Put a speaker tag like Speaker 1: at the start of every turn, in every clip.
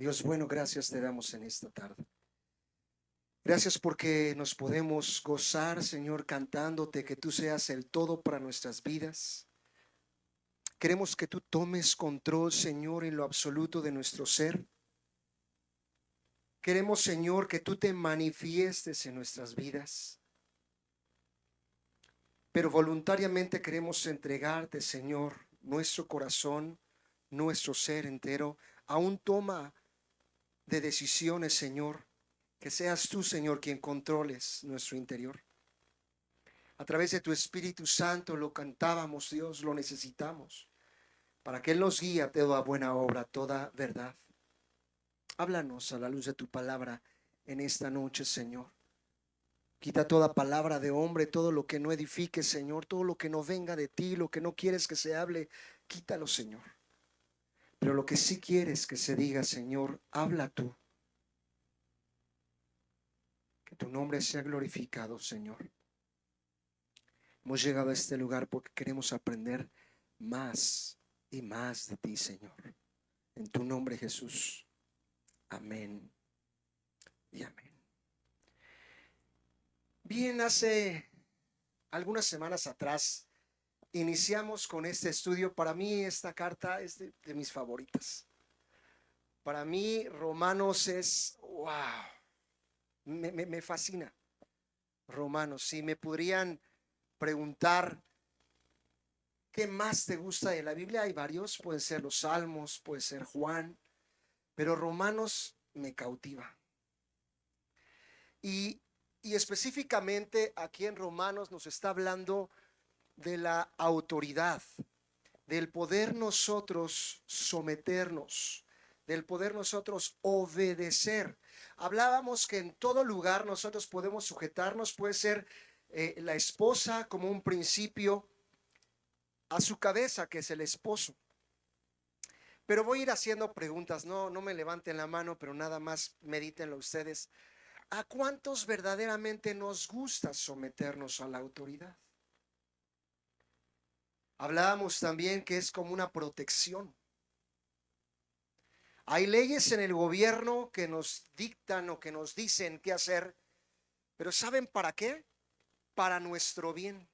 Speaker 1: Dios bueno, gracias te damos en esta tarde. Gracias porque nos podemos gozar, Señor, cantándote, que tú seas el todo para nuestras vidas. Queremos que tú tomes control, Señor, en lo absoluto de nuestro ser. Queremos, Señor, que tú te manifiestes en nuestras vidas. Pero voluntariamente queremos entregarte, Señor, nuestro corazón, nuestro ser entero, a un toma de decisiones, Señor. Que seas tú, Señor, quien controles nuestro interior. A través de tu Espíritu Santo lo cantábamos, Dios, lo necesitamos, para que Él nos guíe a toda buena obra, toda verdad. Háblanos a la luz de tu palabra en esta noche, Señor. Quita toda palabra de hombre, todo lo que no edifique, Señor, todo lo que no venga de ti, lo que no quieres que se hable, quítalo, Señor. Pero lo que sí quieres que se diga, Señor, habla tú. Que tu nombre sea glorificado, Señor. Hemos llegado a este lugar porque queremos aprender más y más de ti, Señor. En tu nombre, Jesús. Amén y amén. Bien, hace algunas semanas atrás iniciamos con este estudio. Para mí esta carta es de mis favoritas. Para mí Romanos es, wow, me fascina. Romanos, si me podrían preguntar qué más te gusta de la Biblia, hay varios, pueden ser los Salmos, puede ser Juan, pero Romanos me cautiva. Y, y específicamente aquí en Romanos nos está hablando de la autoridad, del poder nosotros someternos, del poder nosotros obedecer. Hablábamos que en todo lugar nosotros podemos sujetarnos, puede ser la esposa como un principio a su cabeza, que es el esposo. Pero voy a ir haciendo preguntas, no me levanten la mano, pero nada más medítenlo ustedes. ¿A cuántos verdaderamente nos gusta someternos a la autoridad? Hablábamos también que es como una protección. Hay leyes en el gobierno que nos dictan o que nos dicen qué hacer, pero ¿saben para qué? Para nuestro bien.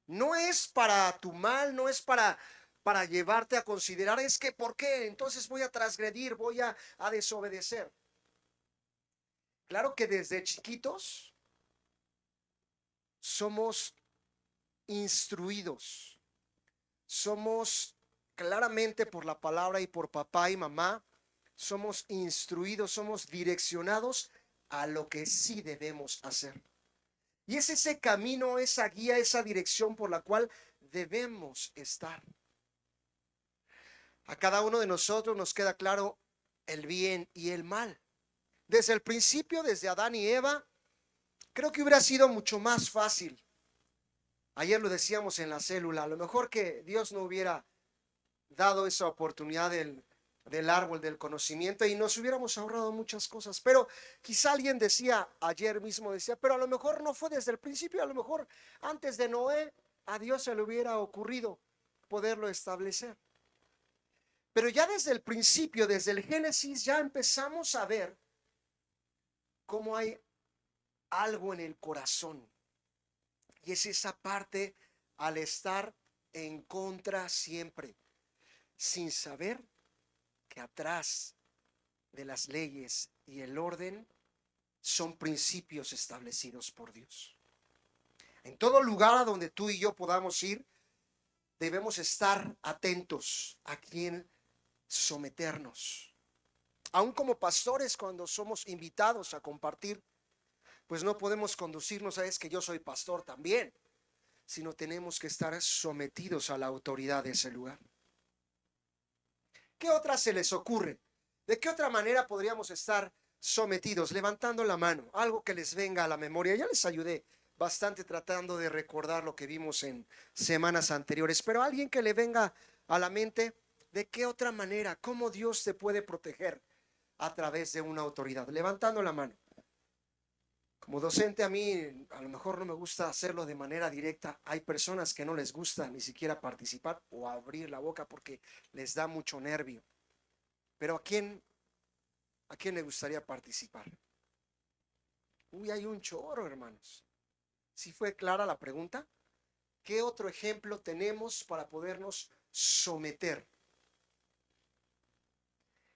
Speaker 1: No es para tu mal, no es para llevarte a considerar, es que ¿por qué? Entonces voy a transgredir, voy a desobedecer. Claro que desde chiquitos somos instruidos, somos claramente por la palabra y por papá y mamá, somos instruidos, somos direccionados a lo que sí debemos hacer. Y es ese camino, esa guía, esa dirección por la cual debemos estar. A cada uno de nosotros nos queda claro el bien y el mal. Desde el principio, desde Adán y Eva, creo que hubiera sido mucho más fácil. Ayer lo decíamos en la célula, a lo mejor que Dios no hubiera dado esa oportunidad del árbol del conocimiento y nos hubiéramos ahorrado muchas cosas. Pero quizá alguien decía, ayer mismo decía, pero a lo mejor no fue desde el principio, a lo mejor antes de Noé a Dios se le hubiera ocurrido poderlo establecer. Pero ya desde el principio, desde el Génesis, ya empezamos a ver cómo hay algo en el corazón. Y es esa parte al estar en contra siempre, sin saber que atrás de las leyes y el orden son principios establecidos por Dios. En todo lugar a donde tú y yo podamos ir, debemos estar atentos a quién someternos. Aún como pastores, cuando somos invitados a compartir, pues no podemos conducirnos a es que yo soy pastor también, sino tenemos que estar sometidos a la autoridad de ese lugar. ¿Qué otra se les ocurre? ¿De qué otra manera podríamos estar sometidos? Levantando la mano, algo que les venga a la memoria. Ya les ayudé bastante tratando de recordar lo que vimos en semanas anteriores, pero alguien que le venga a la mente, ¿de qué otra manera? ¿Cómo Dios te puede proteger a través de una autoridad? Levantando la mano. Como docente a mí a lo mejor no me gusta hacerlo de manera directa. Hay personas que no les gusta ni siquiera participar o abrir la boca porque les da mucho nervio. Pero ¿a quién le gustaría participar? Uy, hay un chorro, hermanos. ¿Sí fue clara la pregunta? ¿Qué otro ejemplo tenemos para podernos someter?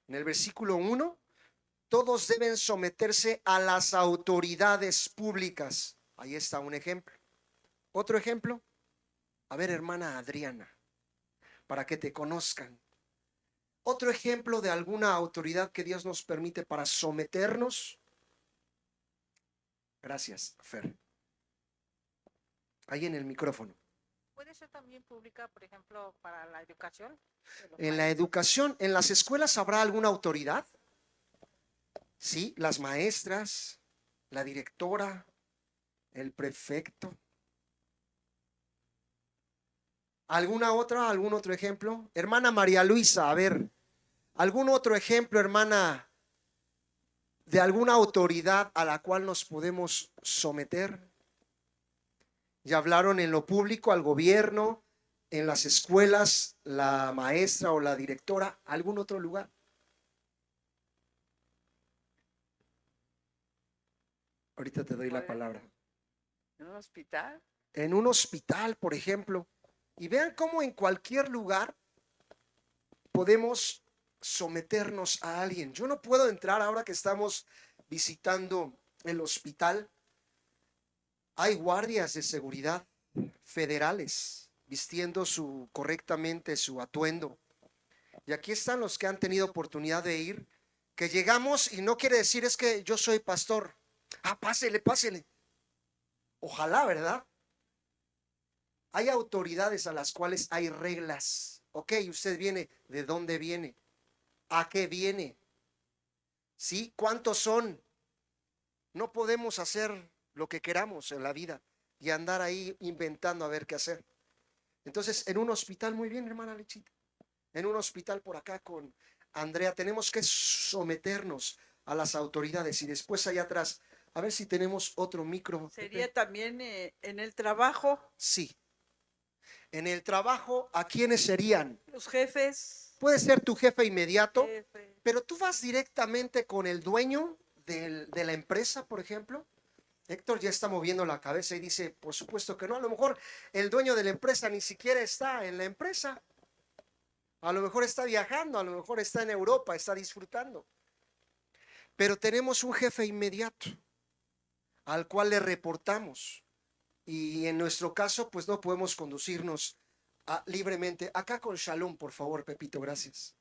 Speaker 1: En el versículo 1, todos deben someterse a las autoridades públicas. Ahí está un ejemplo. Otro ejemplo. A ver, hermana Adriana, para que te conozcan. Otro ejemplo de alguna autoridad que Dios nos permite para someternos. Gracias, Fer. Ahí en el micrófono.
Speaker 2: Puede ser también pública, por ejemplo, para la educación de los
Speaker 1: En la
Speaker 2: maestros.
Speaker 1: educación, en las escuelas, ¿habrá alguna autoridad? Sí, las maestras, la directora, el prefecto. ¿Alguna otra? ¿Algún otro ejemplo? Hermana María Luisa, a ver, ¿algún otro ejemplo, hermana, de alguna autoridad a la cual nos podemos someter? Ya hablaron en lo público, al gobierno, en las escuelas, la maestra o la directora, ¿algún otro lugar? Ahorita te doy la palabra.
Speaker 2: ¿En un hospital?
Speaker 1: En un hospital, por ejemplo. Y vean cómo en cualquier lugar podemos someternos a alguien. Yo no puedo entrar ahora que estamos visitando el hospital. Hay guardias de seguridad federales vistiendo correctamente su atuendo. Y aquí están los que han tenido oportunidad de ir, que llegamos y no quiere decir es que yo soy pastor. Ah, pásele, pásele. Ojalá, ¿verdad? Hay autoridades a las cuales hay reglas. Ok, usted viene, ¿de dónde viene? ¿A qué viene? ¿Sí? ¿Cuántos son? No podemos hacer lo que queramos en la vida y andar ahí inventando a ver qué hacer. Entonces, en un hospital, muy bien, hermana Lechita, en un hospital por acá con Andrea, tenemos que someternos a las autoridades y después allá atrás, a ver si tenemos otro micro.
Speaker 3: Sería también en el trabajo,
Speaker 1: Sí. En el trabajo, ¿a quiénes serían?
Speaker 3: los jefes,
Speaker 1: Puede ser tu jefe inmediato,
Speaker 3: jefe.
Speaker 1: pero tú vas directamente con el dueño de la empresa, por ejemplo. Héctor ya está moviendo la cabeza y dice, por supuesto que no, a lo mejor el dueño de la empresa ni siquiera está en la empresa. A lo mejor está viajando, a lo mejor está en Europa, está disfrutando. Pero tenemos un jefe inmediato al cual le reportamos. Y en nuestro caso, pues no podemos conducirnos libremente. Acá con Shalom, por favor, Pepito, gracias.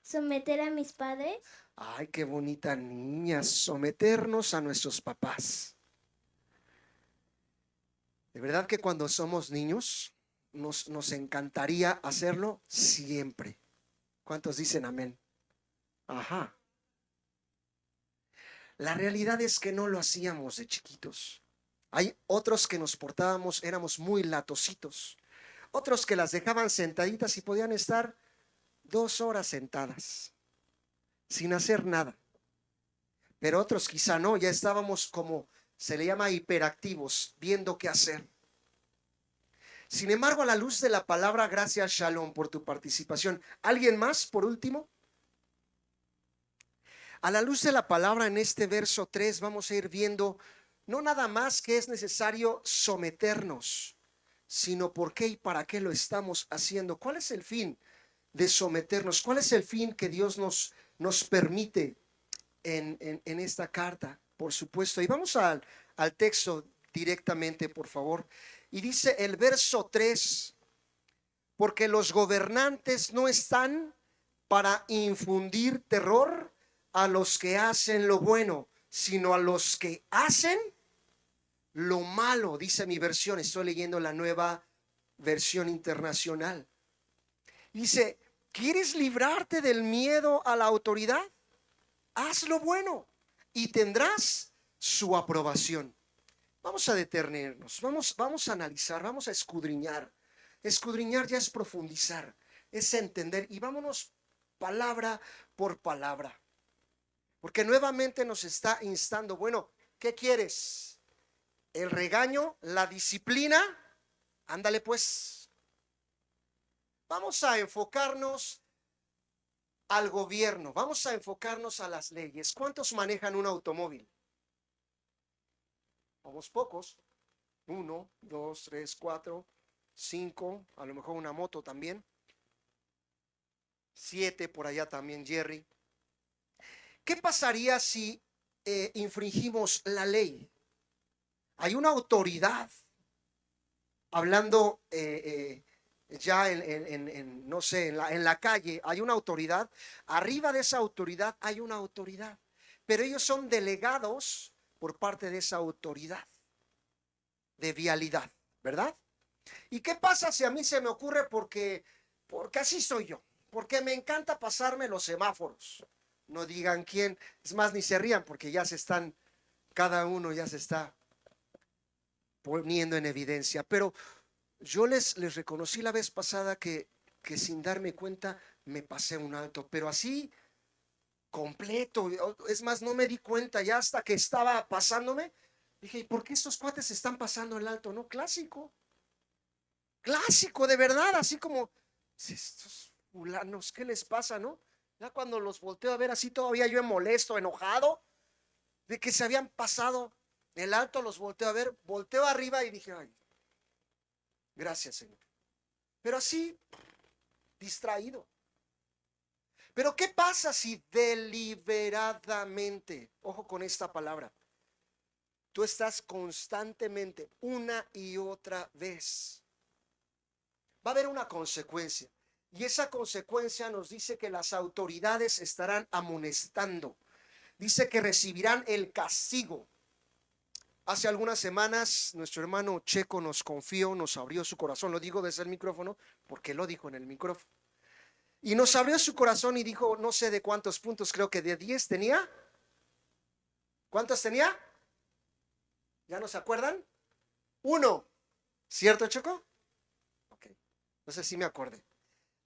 Speaker 4: Someter a mis padres.
Speaker 1: Ay, qué bonita niña, someternos a nuestros papás. De verdad que cuando somos niños nos encantaría hacerlo siempre. ¿Cuántos dicen amén? Ajá. La realidad es que no lo hacíamos de chiquitos. Hay otros que nos portábamos, éramos muy latositos. Otros que las dejaban sentaditas y podían estar 2 horas sentadas, sin hacer nada. Pero otros quizá no, ya estábamos como se le llama hiperactivos, viendo qué hacer. Sin embargo, a la luz de la palabra, gracias Shalom por tu participación. ¿Alguien más por último? A la luz de la palabra en este verso 3 vamos a ir viendo no nada más que es necesario someternos, sino por qué y para qué lo estamos haciendo. ¿Cuál es el fin de someternos? ¿Cuál es el fin que Dios nos permite en esta carta? Por supuesto. Y vamos al texto directamente, por favor. Y dice el verso 3, porque los gobernantes no están para infundir terror a los que hacen lo bueno, sino a los que hacen lo malo, dice mi versión. Estoy leyendo la nueva versión internacional. Dice, ¿quieres librarte del miedo a la autoridad? Haz lo bueno y tendrás su aprobación. Vamos a detenernos, vamos a analizar, vamos a escudriñar. Escudriñar ya es profundizar, es entender, y vámonos palabra por palabra. Porque nuevamente nos está instando, bueno, ¿qué quieres? ¿El regaño? ¿La disciplina? Ándale pues. Vamos a enfocarnos al gobierno. Vamos a enfocarnos a las leyes. ¿Cuántos manejan un automóvil? Somos pocos. 1, 2, 3, 4, 5, a lo mejor una moto también. 7 por allá también, Jerry. ¿Qué pasaría si infringimos la ley? Hay una autoridad hablando ya no sé, en la calle hay una autoridad. Arriba de esa autoridad hay una autoridad, pero ellos son delegados por parte de esa autoridad de vialidad, ¿verdad? ¿Y qué pasa si a mí se me ocurre porque así soy yo? Porque me encanta pasarme los semáforos. No digan quién, es más, ni se rían porque ya se están, cada uno ya se está poniendo en evidencia. Pero yo les reconocí la vez pasada que sin darme cuenta me pasé un alto, pero así completo. Es más, no me di cuenta ya hasta que estaba pasándome. Dije, ¿y por qué estos cuates están pasando el alto? No, clásico. Clásico, de verdad, así como estos fulanos, ¿qué les pasa, no? Ya cuando los volteo a ver así todavía yo molesto, enojado, de que se habían pasado el alto, los volteo a ver, volteo arriba y dije, ay, gracias, Señor. Pero así, distraído. Pero ¿qué pasa si deliberadamente, ojo con esta palabra, tú estás constantemente, una y otra vez? Va a haber una consecuencia. Y esa consecuencia nos dice que las autoridades estarán amonestando. Dice que recibirán el castigo. Hace algunas semanas nuestro hermano Checo nos confió, nos abrió su corazón. Lo digo desde el micrófono porque lo dijo en el micrófono. Y nos abrió su corazón y dijo, no sé de cuántos puntos, creo que de 10 tenía. ¿Cuántos tenía? ¿Ya no se acuerdan? 1. ¿Cierto, Checo? Ok. No sé si me acordé.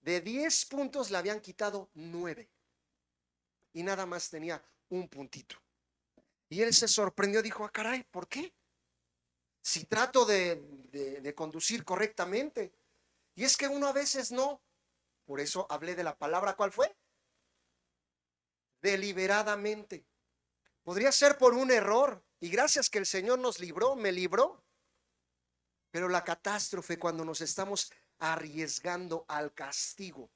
Speaker 1: De 10 puntos le habían quitado 9. Y nada más tenía un puntito. Y él se sorprendió, dijo, ah, caray, ¿por qué? Si trato de conducir correctamente. Y es que uno a veces no. Por eso hablé de la palabra, ¿cuál fue? Deliberadamente. Podría ser por un error. Y gracias que el Señor nos libró, me libró. Pero la catástrofe cuando nos estamos arriesgando al castigo.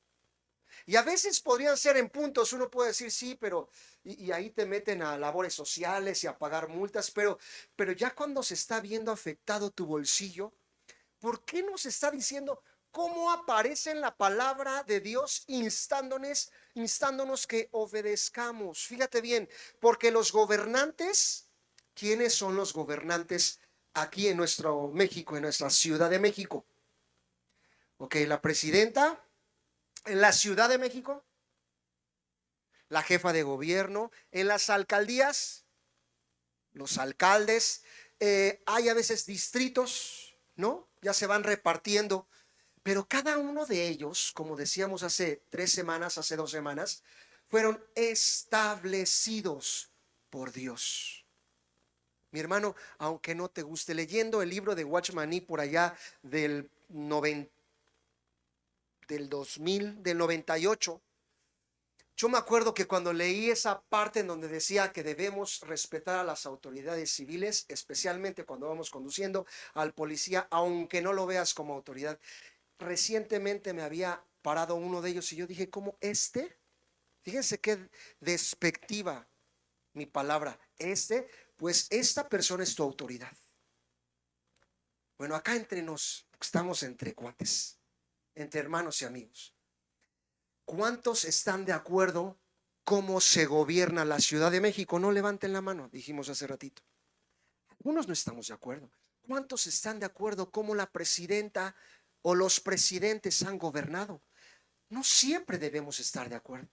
Speaker 1: Y a veces podrían ser en puntos, uno puede decir sí, pero y ahí te meten a labores sociales y a pagar multas, pero ya cuando se está viendo afectado tu bolsillo, ¿por qué nos está diciendo cómo aparece en la palabra de Dios instándonos que obedezcamos? Fíjate bien, porque los gobernantes, ¿quiénes son los gobernantes aquí en nuestro México, en nuestra Ciudad de México? Ok, la presidenta. En la Ciudad de México, la jefa de gobierno, en las alcaldías, los alcaldes, hay a veces distritos, ¿no? Ya se van repartiendo, pero cada uno de ellos, como decíamos hace 3 semanas, hace 2 semanas, fueron establecidos por Dios. Mi hermano, aunque no te guste, leyendo el libro de Watchman Nee por allá del 2000, del 98, yo me acuerdo que cuando leí esa parte en donde decía que debemos respetar a las autoridades civiles, especialmente cuando vamos conduciendo, al policía, aunque no lo veas como autoridad. Recientemente me había parado uno de ellos y yo dije, ¿cómo este? Fíjense qué despectiva mi palabra. Pues esta persona es tu autoridad. Bueno, acá entre nos, estamos entre cuates, entre hermanos y amigos. ¿Cuántos están de acuerdo cómo se gobierna la Ciudad de México? No levanten la mano, dijimos hace ratito. Algunos no estamos de acuerdo. ¿Cuántos están de acuerdo cómo la presidenta o los presidentes han gobernado? No siempre debemos estar de acuerdo,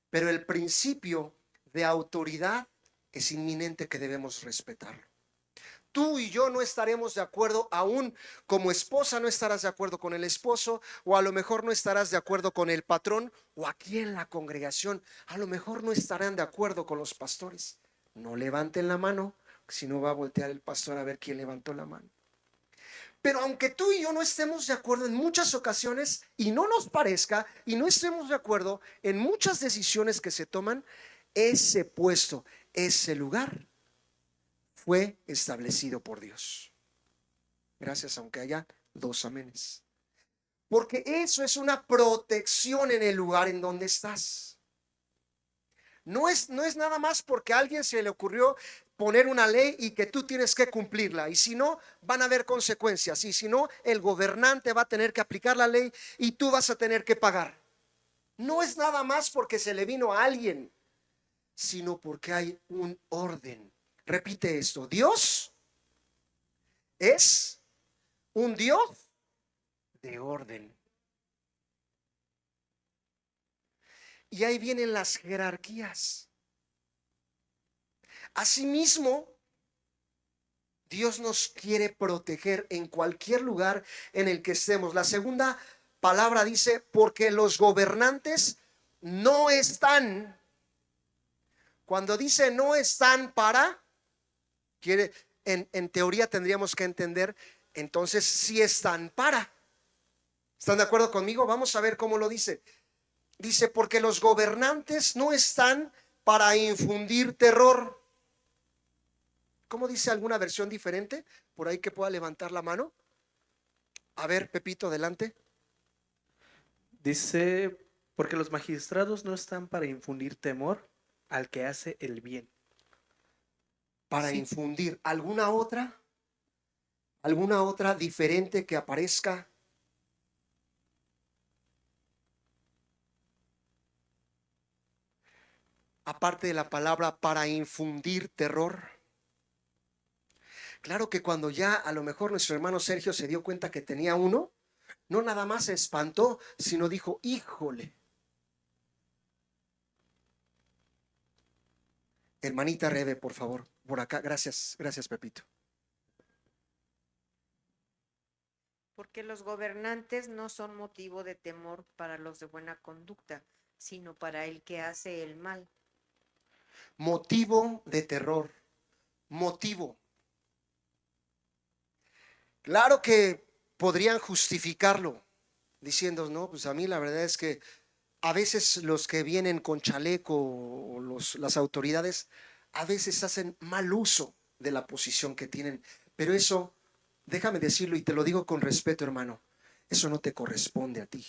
Speaker 1: pero el principio de autoridad es inminente que debemos respetarlo. Tú y yo no estaremos de acuerdo, aún como esposa no estarás de acuerdo con el esposo, o a lo mejor no estarás de acuerdo con el patrón, o aquí en la congregación a lo mejor no estarán de acuerdo con los pastores. No levanten la mano, si no va a voltear el pastor a ver quién levantó la mano. Pero aunque tú y yo no estemos de acuerdo en muchas ocasiones y no nos parezca y no estemos de acuerdo en muchas decisiones que se toman, ese puesto, ese lugar fue establecido por Dios. Gracias, aunque haya dos amenes. Porque eso es una protección en el lugar en donde estás. No es nada más porque a alguien se le ocurrió poner una ley y que tú tienes que cumplirla. Y si no, van a haber consecuencias. Y si no, el gobernante va a tener que aplicar la ley y tú vas a tener que pagar. No es nada más porque se le vino a alguien, sino porque hay un orden. Repite esto: Dios es un Dios de orden. Y ahí vienen las jerarquías. Asimismo, Dios nos quiere proteger en cualquier lugar en el que estemos. La segunda palabra dice, porque los gobernantes no están. Cuando dice no están para, quiere, en teoría tendríamos que entender, entonces sí están para. ¿Están de acuerdo conmigo? Vamos a ver cómo lo dice. Dice, porque los gobernantes no están para infundir terror. ¿Cómo dice alguna versión diferente? Por ahí que pueda levantar la mano. A ver, Pepito, adelante.
Speaker 5: Dice, porque los magistrados no están para infundir temor al que hace el bien.
Speaker 1: Para
Speaker 5: Sí.
Speaker 1: infundir. ¿Alguna otra diferente que aparezca? Aparte de la palabra para infundir terror. Claro que cuando ya a lo mejor nuestro hermano Sergio se dio cuenta que tenía uno, no nada más se espantó, sino dijo, híjole. Hermanita Rebe, por favor, por acá. Gracias, gracias, Pepito.
Speaker 6: Porque los gobernantes no son motivo de temor para los de buena conducta, sino para el que hace el mal.
Speaker 1: Motivo de terror. Motivo. Claro que podrían justificarlo diciendo, no, pues a mí la verdad es que a veces los que vienen con chaleco o las autoridades a veces hacen mal uso de la posición que tienen. Pero eso, déjame decirlo y te lo digo con respeto, hermano, eso no te corresponde a ti.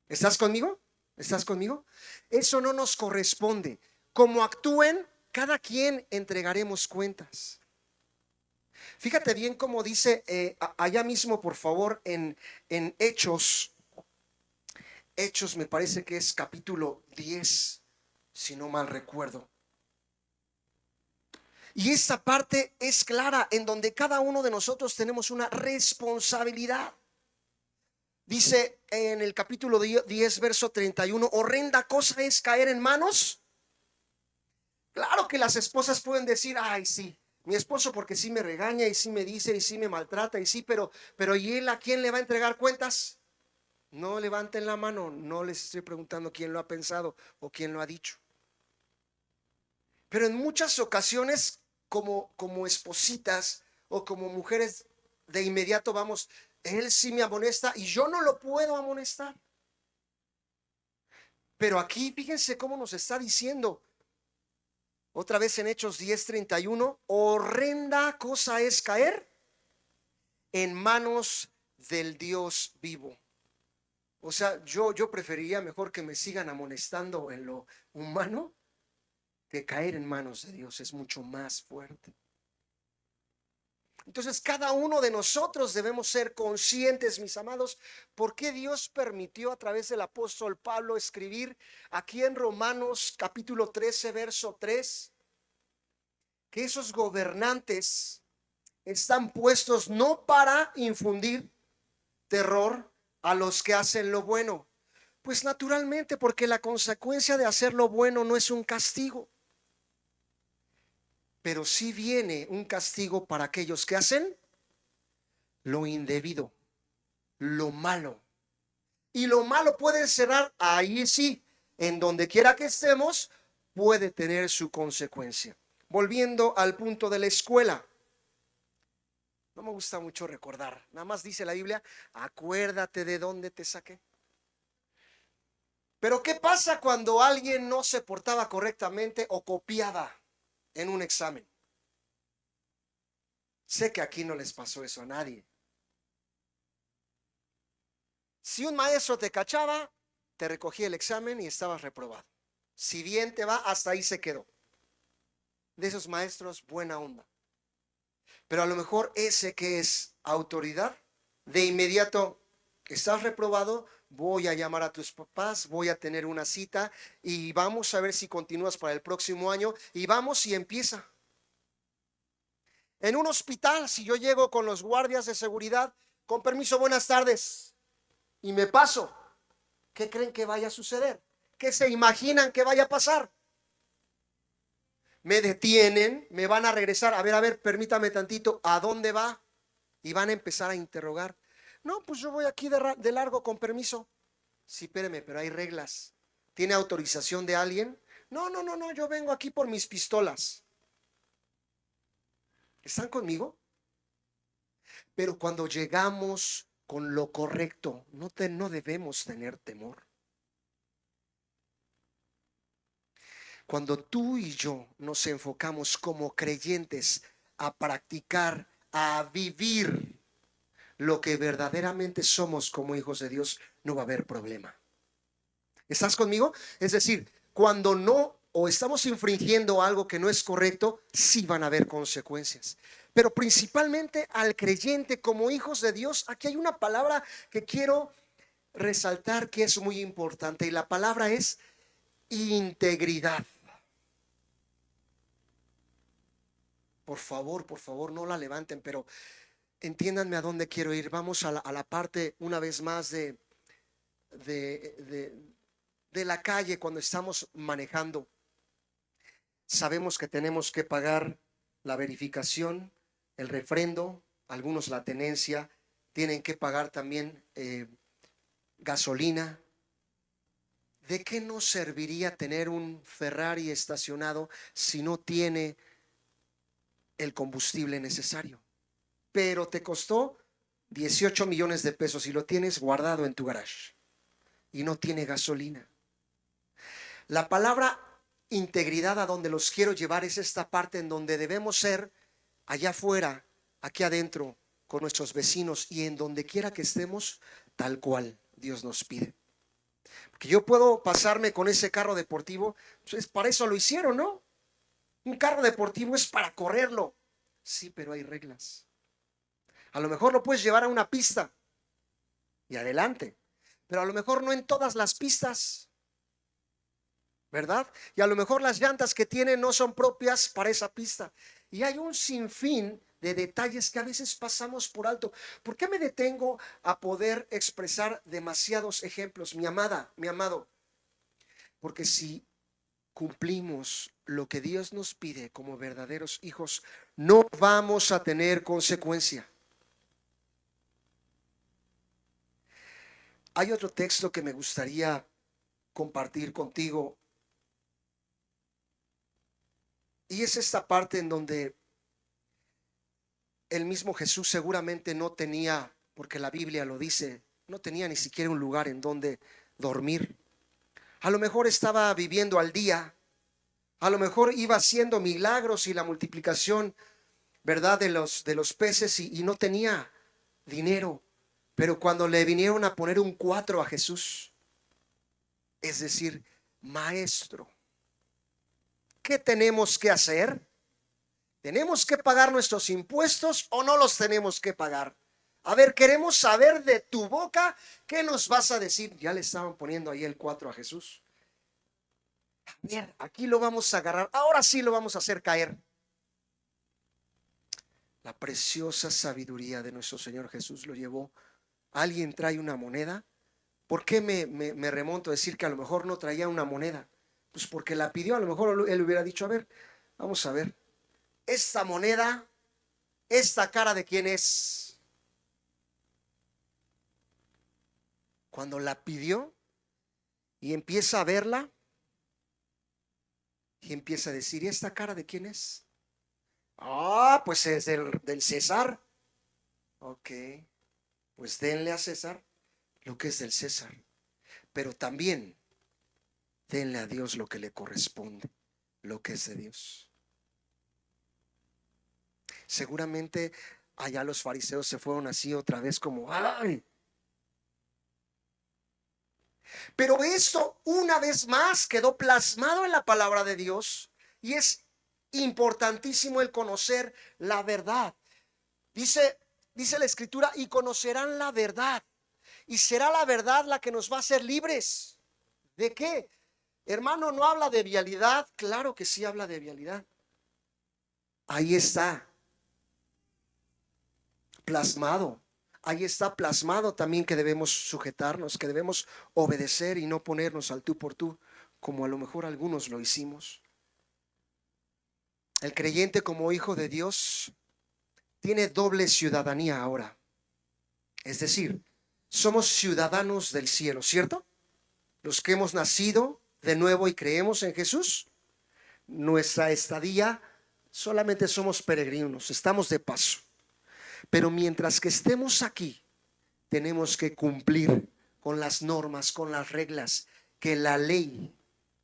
Speaker 1: ¿Estás conmigo? ¿Estás conmigo? Eso no nos corresponde. Como actúen, cada quien entregaremos cuentas. Fíjate bien cómo dice allá mismo, por favor, en Hechos. Hechos me parece que es capítulo 10, si no mal recuerdo. Y esta parte es clara, en donde cada uno de nosotros tenemos una responsabilidad. Dice en el capítulo 10, verso 31, horrenda cosa es caer en manos. Claro que las esposas pueden decir, ay sí, mi esposo porque sí me regaña y sí me dice y sí me maltrata y sí, pero ¿y él a quién le va a entregar cuentas? No levanten la mano, no les estoy preguntando quién lo ha pensado o quién lo ha dicho. Pero en muchas ocasiones como espositas o como mujeres de inmediato vamos, él sí me amonesta y yo no lo puedo amonestar. Pero aquí fíjense cómo nos está diciendo otra vez en Hechos 10:31, horrenda cosa es caer en manos del Dios vivo. O sea, yo preferiría mejor que me sigan amonestando en lo humano que caer en manos de Dios. Es mucho más fuerte. Entonces cada uno de nosotros debemos ser conscientes, mis amados, por qué Dios permitió a través del apóstol Pablo escribir aquí en Romanos capítulo 13, verso 3, que esos gobernantes están puestos no para infundir terror a los que hacen lo bueno. Pues naturalmente, porque la consecuencia de hacer lo bueno no es un castigo. Pero sí viene un castigo para aquellos que hacen lo indebido, lo malo. Y lo malo puede cerrar ahí sí, en donde quiera que estemos, puede tener su consecuencia. Volviendo al punto de la escuela. No me gusta mucho recordar. Nada más dice la Biblia, acuérdate de dónde te saqué. Pero ¿qué pasa cuando alguien no se portaba correctamente o copiaba en un examen? Sé que aquí no les pasó eso a nadie. Si un maestro te cachaba, te recogía el examen y estabas reprobado. Si bien te va, hasta ahí se quedó. De esos maestros, buena onda. Pero a lo mejor ese que es autoridad, de inmediato, estás reprobado, voy a llamar a tus papás, voy a tener una cita y vamos a ver si continúas para el próximo año y vamos y empieza. En un hospital, si yo llego con los guardias de seguridad, con permiso, buenas tardes, y me paso, ¿qué creen que vaya a suceder? ¿Qué se imaginan que vaya a pasar? Me detienen, me van a regresar, a ver, permítame tantito, ¿a dónde va? Y van a empezar a interrogar. No, pues yo voy aquí de largo, con permiso. Sí, espéreme, pero hay reglas. ¿Tiene autorización de alguien? No, yo vengo aquí por mis pistolas. ¿Están conmigo? Pero cuando llegamos con lo correcto, no debemos tener temor. Cuando tú y yo nos enfocamos como creyentes a practicar, a vivir lo que verdaderamente somos como hijos de Dios, no va a haber problema. ¿Estás conmigo? Es decir, cuando no o estamos infringiendo algo que no es correcto, sí van a haber consecuencias. Pero principalmente al creyente como hijos de Dios, aquí hay una palabra que quiero resaltar que es muy importante y la palabra es integridad. Por favor, no la levanten, pero entiéndanme a dónde quiero ir. Vamos a la parte una vez más de la calle cuando estamos manejando. Sabemos que tenemos que pagar la verificación, el refrendo, algunos la tenencia, tienen que pagar también gasolina. ¿De qué nos serviría tener un Ferrari estacionado si no tiene el combustible necesario? Pero te costó 18 millones de pesos y lo tienes guardado en tu garage y no tiene gasolina. La palabra integridad a donde los quiero llevar es esta parte en donde debemos ser allá afuera, aquí adentro, con nuestros vecinos y en donde quiera que estemos, tal cual Dios nos pide. Porque yo puedo pasarme con ese carro deportivo, pues para eso lo hicieron, ¿no? Un carro deportivo es para correrlo. Sí, pero hay reglas. A lo mejor lo puedes llevar a una pista y adelante, pero a lo mejor no en todas las pistas, ¿verdad? Y a lo mejor las llantas que tiene no son propias para esa pista. Y hay un sinfín de detalles que a veces pasamos por alto. ¿Por qué me detengo a poder expresar demasiados ejemplos, mi amada, mi amado? Porque si cumplimos lo que Dios nos pide como verdaderos hijos, no vamos a tener consecuencia. Hay otro texto que me gustaría compartir contigo y es esta parte en donde el mismo Jesús seguramente no tenía, porque la Biblia lo dice, no tenía ni siquiera un lugar en donde dormir. A lo mejor estaba viviendo al día, a lo mejor iba haciendo milagros y la multiplicación, ¿verdad?, de los peces y no tenía dinero. Pero cuando le vinieron a poner un 4 a Jesús, es decir, maestro, ¿qué tenemos que hacer? ¿Tenemos que pagar nuestros impuestos o no los tenemos que pagar? A ver, queremos saber de tu boca qué nos vas a decir. Ya le estaban poniendo ahí el 4 a Jesús. A ver, aquí lo vamos a agarrar. Ahora sí lo vamos a hacer caer. La preciosa sabiduría de nuestro Señor Jesús lo llevó. ¿Alguien trae una moneda? ¿Por qué me remonto a decir que a lo mejor no traía una moneda? Pues porque la pidió. A lo mejor él hubiera dicho, a ver, vamos a ver. Esta moneda, esta cara de quién es. Cuando la pidió y empieza a verla y empieza a decir, ¿y esta cara de quién es? Ah, pues es del César. Ok, pues denle a César lo que es del César, pero también denle a Dios lo que le corresponde, lo que es de Dios. Seguramente allá los fariseos se fueron así otra vez como, ¡ay! Pero esto una vez más quedó plasmado en la palabra de Dios y es importantísimo el conocer la verdad. Dice la escritura, y conocerán la verdad, y será la verdad la que nos va a hacer libres. ¿De qué? Hermano, ¿no habla de vialidad? Claro que sí habla de vialidad. Ahí está plasmado. Ahí está plasmado también que debemos sujetarnos, que debemos obedecer y no ponernos al tú por tú, como a lo mejor algunos lo hicimos. El creyente como hijo de Dios tiene doble ciudadanía ahora. Es decir, somos ciudadanos del cielo, ¿cierto? Los que hemos nacido de nuevo y creemos en Jesús, nuestra estadía solamente somos peregrinos, estamos de paso. Pero mientras que estemos aquí, tenemos que cumplir con las normas, con las reglas que la ley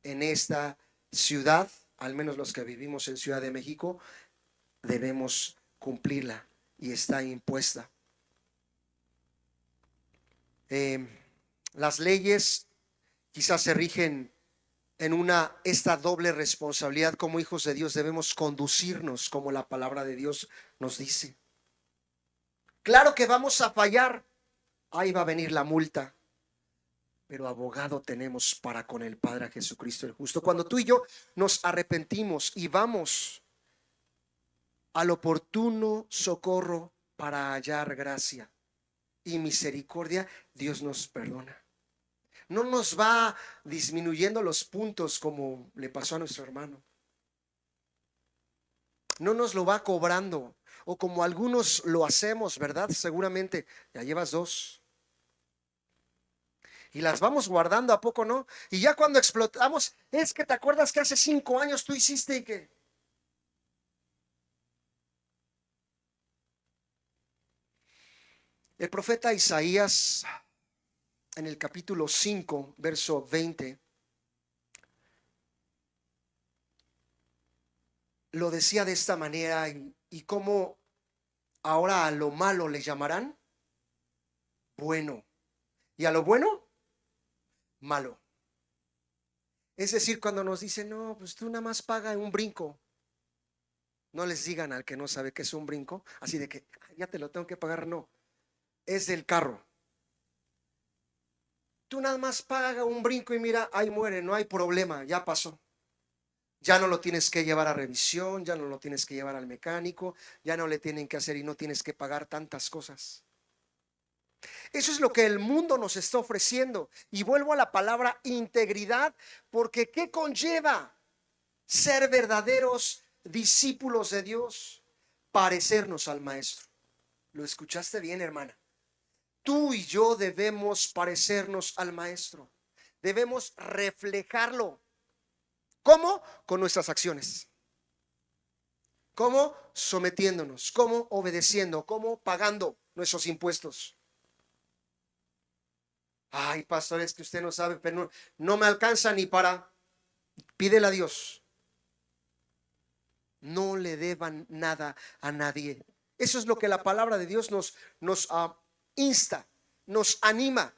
Speaker 1: en esta ciudad, al menos los que vivimos en Ciudad de México, debemos cumplirla y está impuesta. Las leyes quizás se rigen en esta doble responsabilidad. Como hijos de Dios debemos conducirnos como la palabra de Dios nos dice. Claro que vamos a fallar, ahí va a venir la multa, pero abogado tenemos para con el Padre, a Jesucristo el justo. Cuando tú y yo nos arrepentimos y vamos al oportuno socorro para hallar gracia y misericordia, Dios nos perdona. No nos va disminuyendo los puntos como le pasó a nuestro hermano. No nos lo va cobrando, o como algunos lo hacemos, ¿verdad? Seguramente ya llevas 2 y las vamos guardando, ¿a poco no? Y ya cuando explotamos, es que te acuerdas que hace 5 años tú hiciste y que... El profeta Isaías, en el capítulo 5, verso 20, lo decía de esta manera, y cómo ahora a lo malo le llamarán bueno, y a lo bueno, malo. Es decir, cuando nos dicen, no, pues tú nada más paga un brinco, no les digan al que no sabe qué es un brinco, así de que ya te lo tengo que pagar, no, es del carro. Tú nada más paga un brinco y mira, ahí muere, no hay problema, ya pasó. Ya no lo tienes que llevar a revisión, ya no lo tienes que llevar al mecánico, ya no le tienen que hacer y no tienes que pagar tantas cosas. Eso es lo que el mundo nos está ofreciendo. Y vuelvo a la palabra integridad, porque ¿qué conlleva ser verdaderos discípulos de Dios? Parecernos al Maestro. ¿Lo escuchaste bien, hermana? Tú y yo debemos parecernos al Maestro. Debemos reflejarlo. ¿Cómo? Con nuestras acciones. ¿Cómo? Sometiéndonos. ¿Cómo? Obedeciendo. ¿Cómo? Pagando nuestros impuestos. Ay, pastor, es que usted no sabe, pero no me alcanza ni para... Pídele a Dios. No le deban nada a nadie. Eso es lo que la palabra de Dios nos insta, nos anima.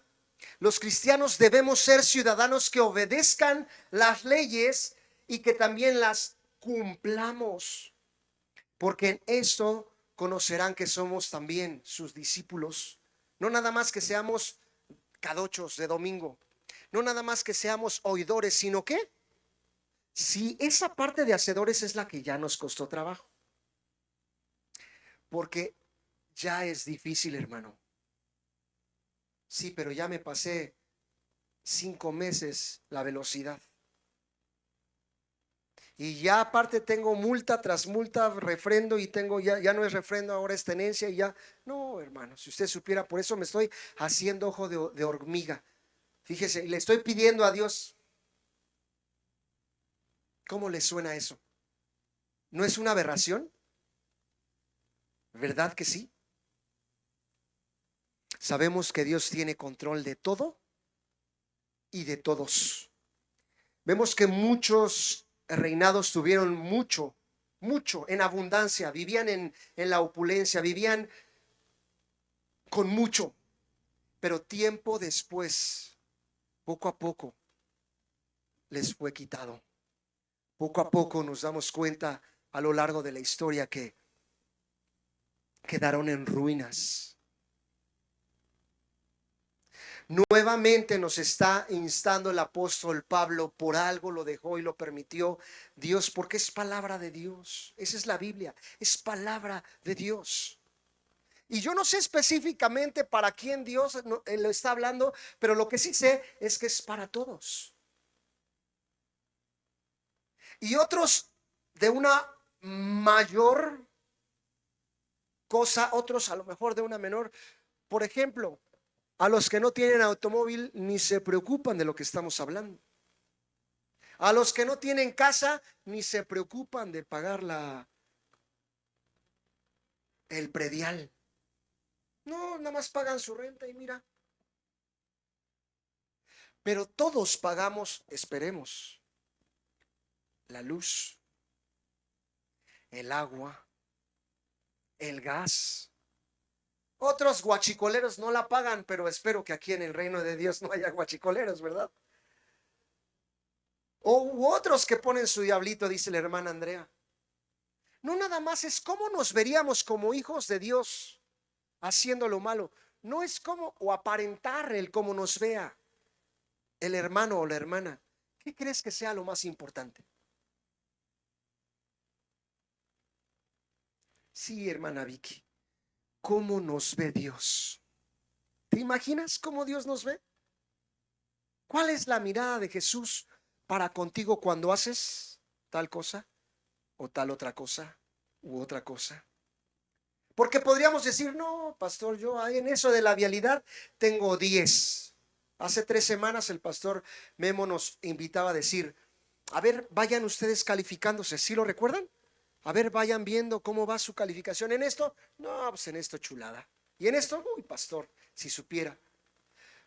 Speaker 1: Los cristianos debemos ser ciudadanos que obedezcan las leyes y que también las cumplamos, porque en esto conocerán que somos también sus discípulos. No nada más que seamos cadochos de domingo, no nada más que seamos oidores, sino que si esa parte de hacedores es la que ya nos costó trabajo, porque ya es difícil, hermano. Sí, pero ya me pasé 5 meses la velocidad. Y ya aparte tengo multa tras multa, refrendo, y tengo ya no es refrendo, ahora es tenencia y ya. No, hermano, si usted supiera, por eso me estoy haciendo ojo de hormiga. Fíjese, le estoy pidiendo a Dios. ¿Cómo le suena eso? ¿No es una aberración? ¿Verdad que sí? Sabemos que Dios tiene control de todo y de todos. Vemos que muchos reinados tuvieron mucho, mucho en abundancia, vivían en la opulencia, vivían con mucho, pero tiempo después, poco a poco, les fue quitado. Poco a poco nos damos cuenta a lo largo de la historia que quedaron en ruinas. Nuevamente nos está instando el apóstol Pablo, por algo lo dejó y lo permitió Dios, porque es palabra de Dios. Esa es la Biblia, es palabra de Dios. Y yo no sé específicamente para quién Dios lo está hablando, pero lo que sí sé es que es para todos. Y otros de una mayor cosa, otros a lo mejor de una menor. Por ejemplo, a los que no tienen automóvil ni se preocupan de lo que estamos hablando. A los que no tienen casa ni se preocupan de pagar el predial. No, nada más pagan su renta y mira. Pero todos pagamos, esperemos, la luz, el agua, el gas. Otros guachicoleros no la pagan, pero espero que aquí en el reino de Dios no haya guachicoleros, ¿verdad? O otros que ponen su diablito, dice la hermana Andrea. No nada más es cómo nos veríamos como hijos de Dios haciendo lo malo. No es como o aparentar el cómo nos vea el hermano o la hermana. ¿Qué crees que sea lo más importante? Sí, hermana Vicky. ¿Cómo nos ve Dios? ¿Te imaginas cómo Dios nos ve? ¿Cuál es la mirada de Jesús para contigo cuando haces tal cosa o tal otra cosa u otra cosa? Porque podríamos decir, no, pastor, yo en eso de la vialidad tengo 10. Hace 3 semanas el pastor Memo nos invitaba a decir, a ver, vayan ustedes calificándose, ¿sí lo recuerdan? A ver, vayan viendo cómo va su calificación en esto. No, pues en esto chulada. Y en esto, uy, pastor, si supiera.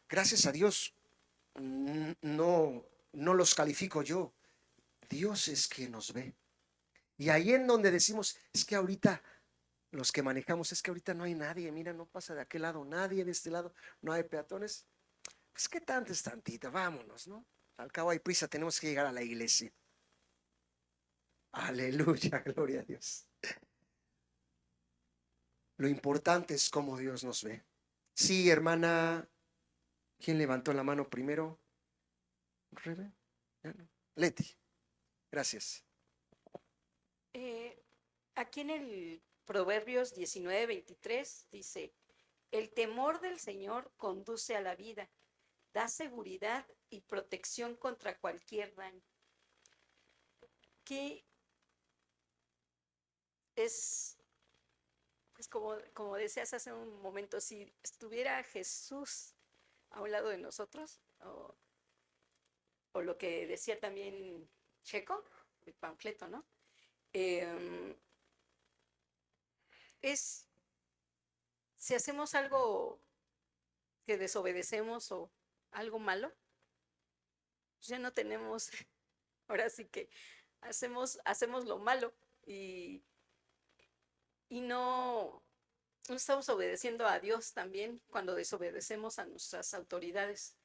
Speaker 1: Gracias a Dios, no los califico yo. Dios es quien nos ve. Y ahí en donde decimos, es que ahorita, los que manejamos, es que ahorita no hay nadie. Mira, no pasa de aquel lado nadie, de este lado no hay peatones. Pues qué tanto es tantito, vámonos, ¿no? Al cabo hay prisa, tenemos que llegar a la iglesia. Aleluya, gloria a Dios. Lo importante es cómo Dios nos ve. Sí, hermana. ¿Quién levantó la mano primero? ¿Rebe? Leti. Gracias.
Speaker 7: Aquí en el Proverbios 19:23 dice, el temor del Señor conduce a la vida, da seguridad y protección contra cualquier daño. Que es, pues como decías hace un momento, si estuviera Jesús a un lado de nosotros, o lo que decía también Checo, el panfleto, ¿no? Si hacemos algo que desobedecemos o algo malo, ya no tenemos, ahora sí que hacemos lo malo y no estamos obedeciendo a Dios también cuando desobedecemos a nuestras autoridades.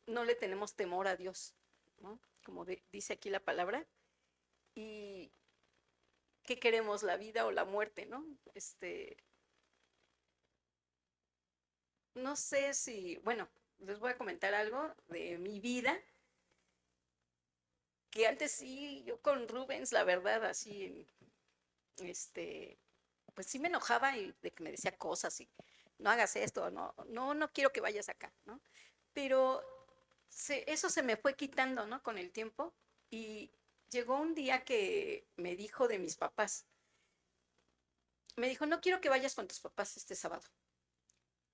Speaker 7: No le tenemos temor a Dios, ¿no? Como dice aquí la palabra. Y ¿qué queremos, la vida o la muerte, no? No sé si, bueno, les voy a comentar algo de mi vida, que antes sí, yo con Rubens, la verdad, así, pues sí me enojaba y de que me decía cosas y no hagas esto, no quiero que vayas acá, ¿no? Pero eso se me fue quitando, ¿no? Con el tiempo, y llegó un día que me dijo de mis papás, me dijo, no quiero que vayas con tus papás este sábado.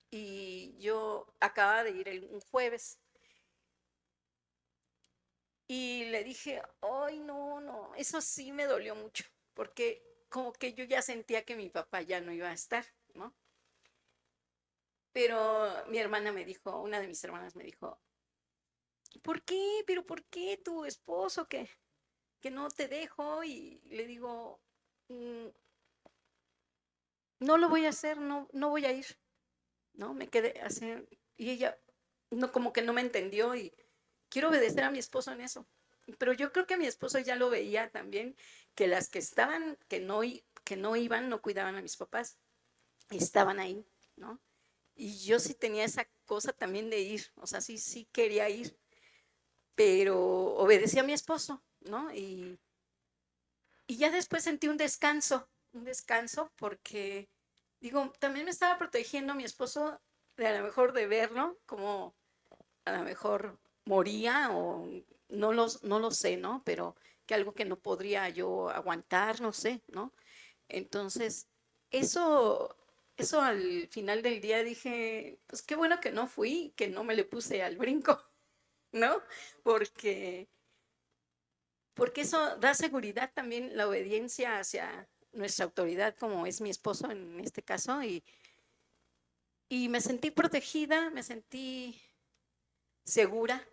Speaker 7: Y yo acababa de ir un jueves. Y le dije, ay, no, eso sí me dolió mucho, porque como que yo ya sentía que mi papá ya no iba a estar, ¿no? Pero mi hermana me dijo, una de mis hermanas me dijo, ¿por qué? ¿Pero por qué tu esposo que no te dejó? Y le digo, "Mm, no lo voy a hacer, no voy a ir, ¿no? Me quedé así, y ella no, como que no me entendió y quiero obedecer a mi esposo en eso. Pero yo creo que mi esposo ya lo veía también, que las que estaban, que no iban, no cuidaban a mis papás, estaban ahí, ¿no? Y yo sí tenía esa cosa también de ir, o sea, sí quería ir, pero obedecí a mi esposo, ¿no? Y ya después sentí un descanso porque, digo, también me estaba protegiendo mi esposo de a lo mejor de verlo, como a lo mejor moría o no lo sé, ¿no? Pero que algo que no podría yo aguantar, no sé, ¿no? Entonces, eso, eso al final del día dije, pues qué bueno que no fui, que no me le puse al brinco, ¿no? Porque porque eso da seguridad también, la obediencia hacia nuestra autoridad, como es mi esposo en este caso, y me sentí protegida, me sentí segura,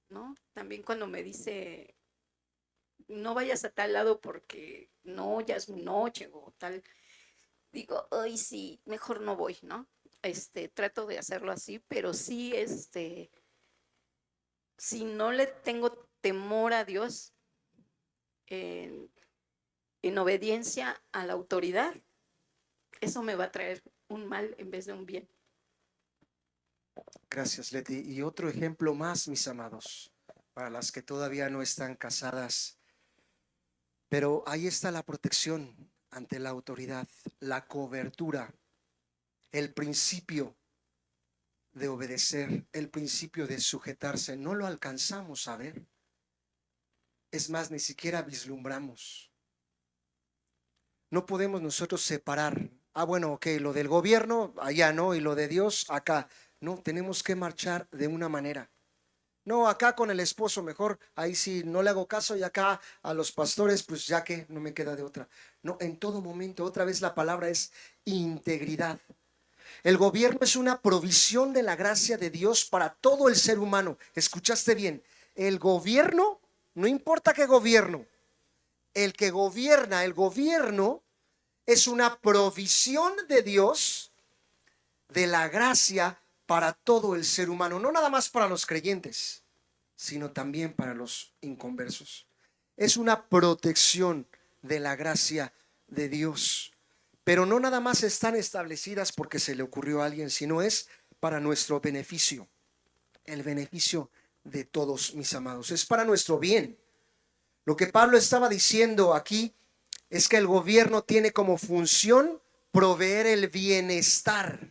Speaker 7: ¿no? También cuando me dice, no vayas a tal lado porque no, ya es noche o tal, digo, ay, sí, mejor no voy, ¿no? Trato de hacerlo así, pero sí, si no le tengo temor a Dios, en, en obediencia a la autoridad, eso me va a traer un mal en vez de un bien.
Speaker 1: Gracias, Leti. Y otro ejemplo más, mis amados, para las que todavía no están casadas. Pero ahí está la protección ante la autoridad, la cobertura, el principio de obedecer, el principio de sujetarse. No lo alcanzamos a ver. Es más, ni siquiera vislumbramos. No podemos nosotros separar. Ah, bueno, ok, lo del gobierno allá no, y lo de Dios acá. No, tenemos que marchar de una manera. No, acá con el esposo mejor, ahí sí no le hago caso, y acá a los pastores, pues ya que no me queda de otra. No, en todo momento, otra vez la palabra es integridad. El gobierno es una provisión de la gracia de Dios para todo el ser humano. ¿Escuchaste bien? El gobierno, no importa qué gobierno, el que gobierna, el gobierno es una provisión de Dios de la gracia para todo el ser humano, no nada más para los creyentes, sino también para los inconversos. Es una protección de la gracia de Dios, pero no nada más están establecidas porque se le ocurrió a alguien, sino es para nuestro beneficio, el beneficio de todos, mis amados, es para nuestro bien. Lo que Pablo estaba diciendo aquí es que el gobierno tiene como función proveer el bienestar.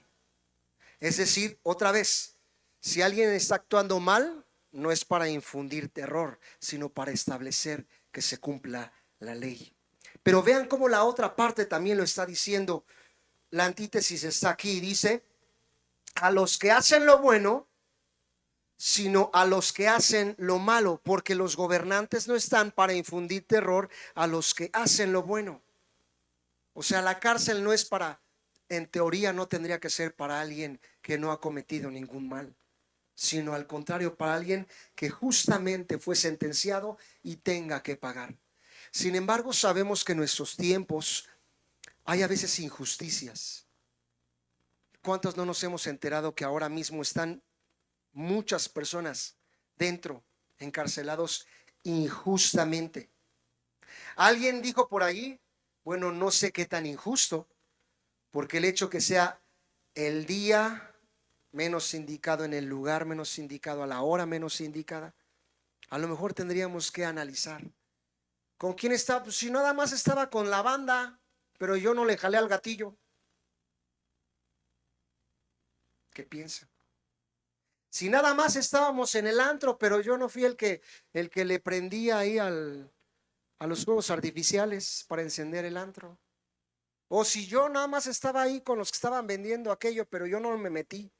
Speaker 1: Es decir, otra vez, si alguien está actuando mal, no es para infundir terror, sino para establecer que se cumpla la ley. Pero vean cómo la otra parte también lo está diciendo. La antítesis está aquí, dice, a los que hacen lo bueno, sino a los que hacen lo malo, porque los gobernantes no están para infundir terror a los que hacen lo bueno. O sea, la cárcel no es para, en teoría no tendría que ser para alguien que no ha cometido ningún mal, sino al contrario, para alguien que justamente fue sentenciado y tenga que pagar. Sin embargo, sabemos que en nuestros tiempos hay a veces injusticias. ¿Cuántos no nos hemos enterado que ahora mismo están muchas personas dentro, encarcelados injustamente? Alguien dijo por ahí, bueno, no sé qué tan injusto, porque el hecho que sea el día menos indicado, en el lugar menos indicado, a la hora menos indicada, a lo mejor tendríamos que analizar con quién estaba. Pues si nada más estaba con la banda, pero yo no le jalé al gatillo. ¿Qué piensa? Si nada más estábamos en el antro, pero yo no fui el que le prendía ahí a los fuegos artificiales para encender el antro. O si yo nada más estaba ahí con los que estaban vendiendo aquello, pero yo no me metí.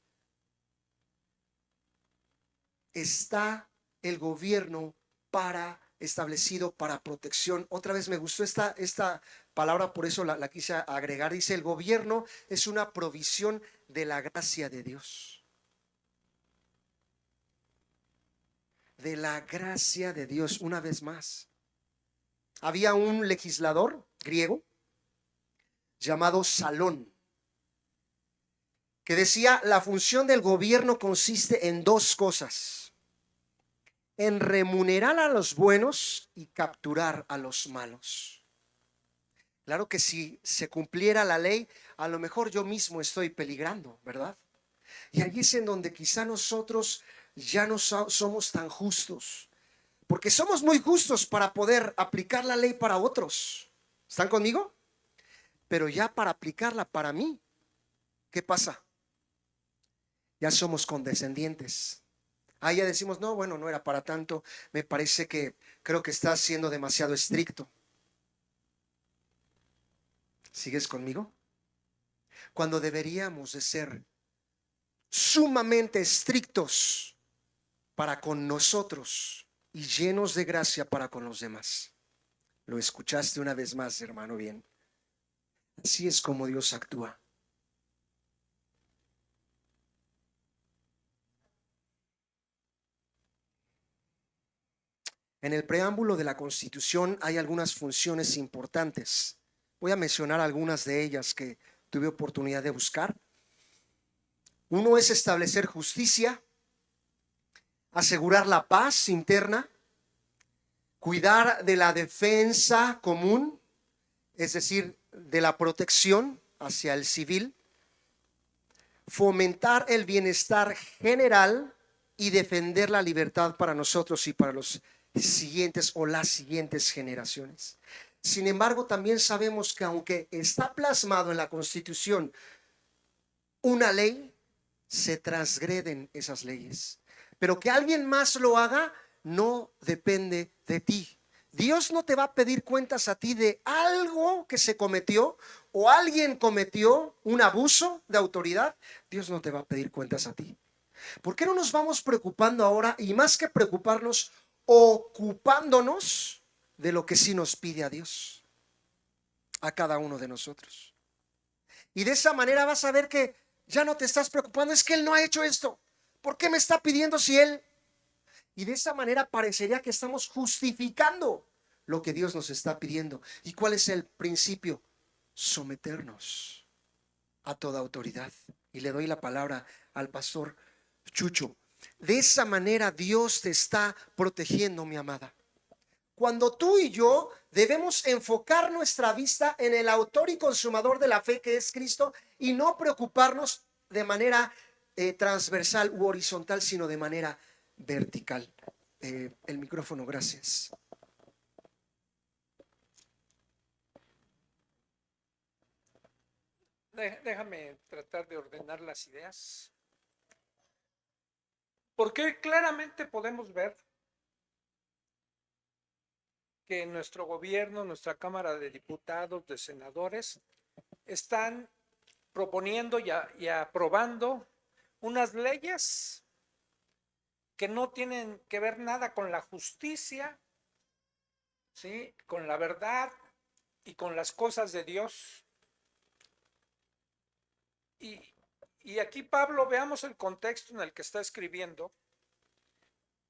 Speaker 1: Está el gobierno establecido para protección. Otra vez me gustó esta palabra, por eso la quise agregar. Dice, el gobierno es una provisión de la gracia de Dios. De la gracia de Dios, una vez más. Había un legislador griego llamado Salón, que decía, la función del gobierno consiste en dos cosas: en remunerar a los buenos y capturar a los malos. Claro que si se cumpliera la ley, a lo mejor yo mismo estoy peligrando, ¿verdad? Y ahí es en donde quizá nosotros ya no somos tan justos, porque somos muy justos para poder aplicar la ley para otros. ¿Están conmigo? Pero ya para aplicarla para mí, ¿qué pasa? Ya somos condescendientes. Ahí ya decimos, no, bueno, no era para tanto, me parece que creo que estás siendo demasiado estricto. ¿Sigues conmigo? Cuando deberíamos de ser sumamente estrictos para con nosotros y llenos de gracia para con los demás. Lo escuchaste una vez más, hermano, bien. Así es como Dios actúa. En el preámbulo de la Constitución hay algunas funciones importantes. Voy a mencionar algunas de ellas que tuve oportunidad de buscar. Uno es establecer justicia, asegurar la paz interna, cuidar de la defensa común, es decir, de la protección hacia el civil, fomentar el bienestar general y defender la libertad para nosotros y para los siguientes o las siguientes generaciones. Sin embargo, también sabemos que aunque está plasmado en la Constitución una ley, se transgreden esas leyes. Pero que alguien más lo haga no depende de ti. Dios no te va a pedir cuentas a ti de algo que se cometió o alguien cometió un abuso de autoridad. Dios no te va a pedir cuentas a ti. ¿Por qué no nos vamos preocupando ahora y más que preocuparnos, ocupándonos de lo que sí nos pide a Dios, a cada uno de nosotros? Y de esa manera vas a ver que ya no te estás preocupando, es que Él no ha hecho esto, ¿por qué me está pidiendo si Él? Y de esa manera parecería que estamos justificando lo que Dios nos está pidiendo. ¿Y cuál es el principio? Someternos a toda autoridad. Y le doy la palabra al pastor Chucho. De esa manera Dios te está protegiendo, mi amada. Cuando tú y yo debemos enfocar nuestra vista en el autor y consumador de la fe, que es Cristo, y no preocuparnos de manera transversal u horizontal, sino de manera vertical. El micrófono, gracias.
Speaker 8: Déjame tratar de ordenar las ideas. Porque claramente podemos ver que nuestro gobierno, nuestra Cámara de Diputados, de senadores, están proponiendo y aprobando unas leyes que no tienen que ver nada con la justicia, ¿sí?, con la verdad y con las cosas de Dios. Y aquí Pablo, veamos el contexto en el que está escribiendo.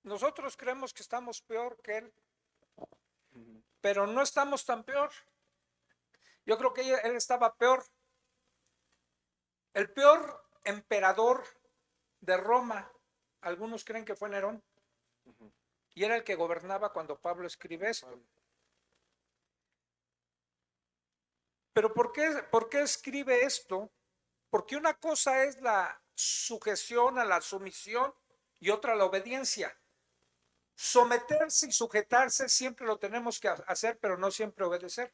Speaker 8: Nosotros creemos que estamos peor que él, pero no estamos tan peor. Yo creo que él estaba peor. El peor emperador de Roma, algunos creen que fue Nerón, y era el que gobernaba cuando Pablo escribe esto. Pero ¿por qué escribe esto? Porque una cosa es la sujeción a la sumisión y otra la obediencia. Someterse y sujetarse siempre lo tenemos que hacer, pero no siempre obedecer.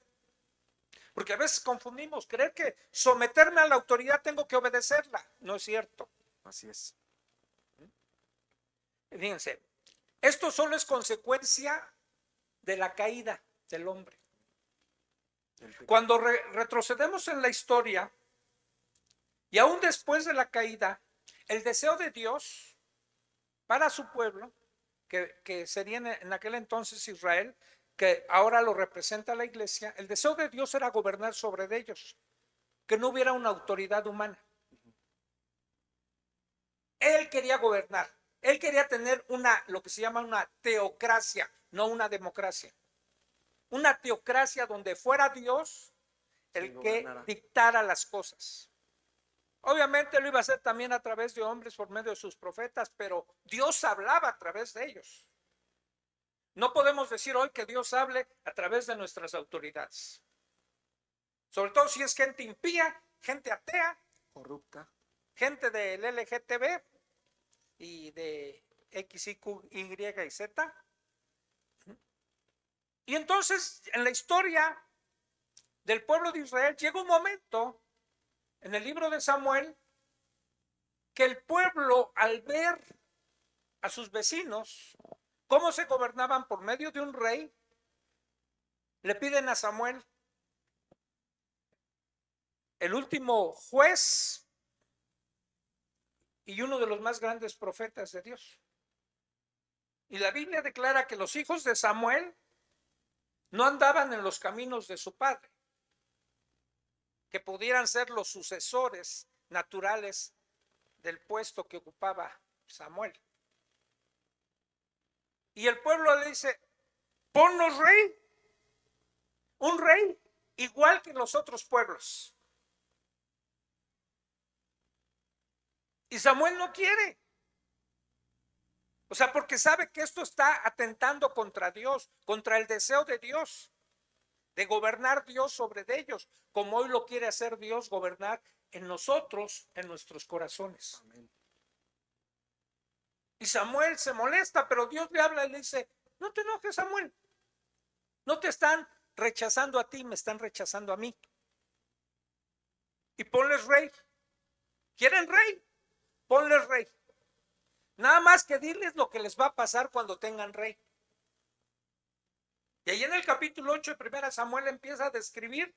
Speaker 8: Porque a veces confundimos, creer que someterme a la autoridad tengo que obedecerla. No es cierto.
Speaker 1: Así es.
Speaker 8: Fíjense, esto solo es consecuencia de la caída del hombre. Cuando retrocedemos en la historia, y aún después de la caída, el deseo de Dios para su pueblo, que sería en aquel entonces Israel, que ahora lo representa la iglesia, el deseo de Dios era gobernar sobre ellos, que no hubiera una autoridad humana. Él quería gobernar, él quería tener lo que se llama una teocracia, no una democracia. Una teocracia donde fuera Dios el que dictara las cosas. Obviamente lo iba a hacer también a través de hombres por medio de sus profetas, pero Dios hablaba a través de ellos. No podemos decir hoy que Dios hable a través de nuestras autoridades. Sobre todo si es gente impía, gente atea,
Speaker 1: Corrupta.
Speaker 8: gente del LGTB y de X, Y, Y, Z. Y entonces en la historia del pueblo de Israel llega un momento en el libro de Samuel que el pueblo, al ver a sus vecinos cómo se gobernaban por medio de un rey, le piden a Samuel, el último juez y uno de los más grandes profetas de Dios. Y la Biblia declara que los hijos de Samuel no andaban en los caminos de su padre, que pudieran ser los sucesores naturales del puesto que ocupaba Samuel. Y el pueblo le dice, ponnos rey, un rey igual que los otros pueblos. Y Samuel no quiere. O sea, porque sabe que esto está atentando contra Dios, contra el deseo de Dios, de gobernar Dios sobre ellos, como hoy lo quiere hacer Dios, gobernar en nosotros, en nuestros corazones. Amén. Y Samuel se molesta, pero Dios le habla y le dice, no te enojes, Samuel. No te están rechazando a ti, me están rechazando a mí. Y ponles rey. ¿Quieren rey? Ponles rey. Nada más que diles lo que les va a pasar cuando tengan rey. Y ahí en el capítulo 8 de 1 Samuel empieza a describir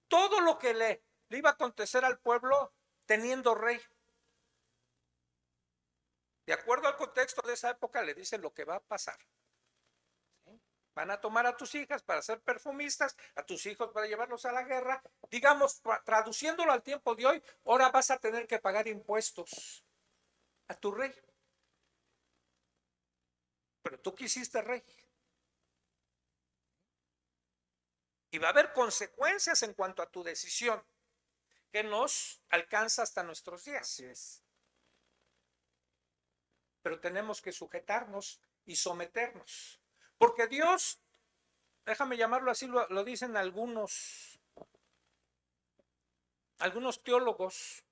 Speaker 8: todo lo que le iba a acontecer al pueblo teniendo rey. De acuerdo al contexto de esa época le dice lo que va a pasar. ¿Sí? Van a tomar a tus hijas para ser perfumistas, a tus hijos para llevarlos a la guerra. Digamos, traduciéndolo al tiempo de hoy, ahora vas a tener que pagar impuestos a tu rey. Pero tú quisiste rey. Y va a haber consecuencias en cuanto a tu decisión que nos alcanza hasta nuestros días.
Speaker 1: Así es.
Speaker 8: Pero tenemos que sujetarnos y someternos. Porque Dios, déjame llamarlo así, lo dicen algunos teólogos,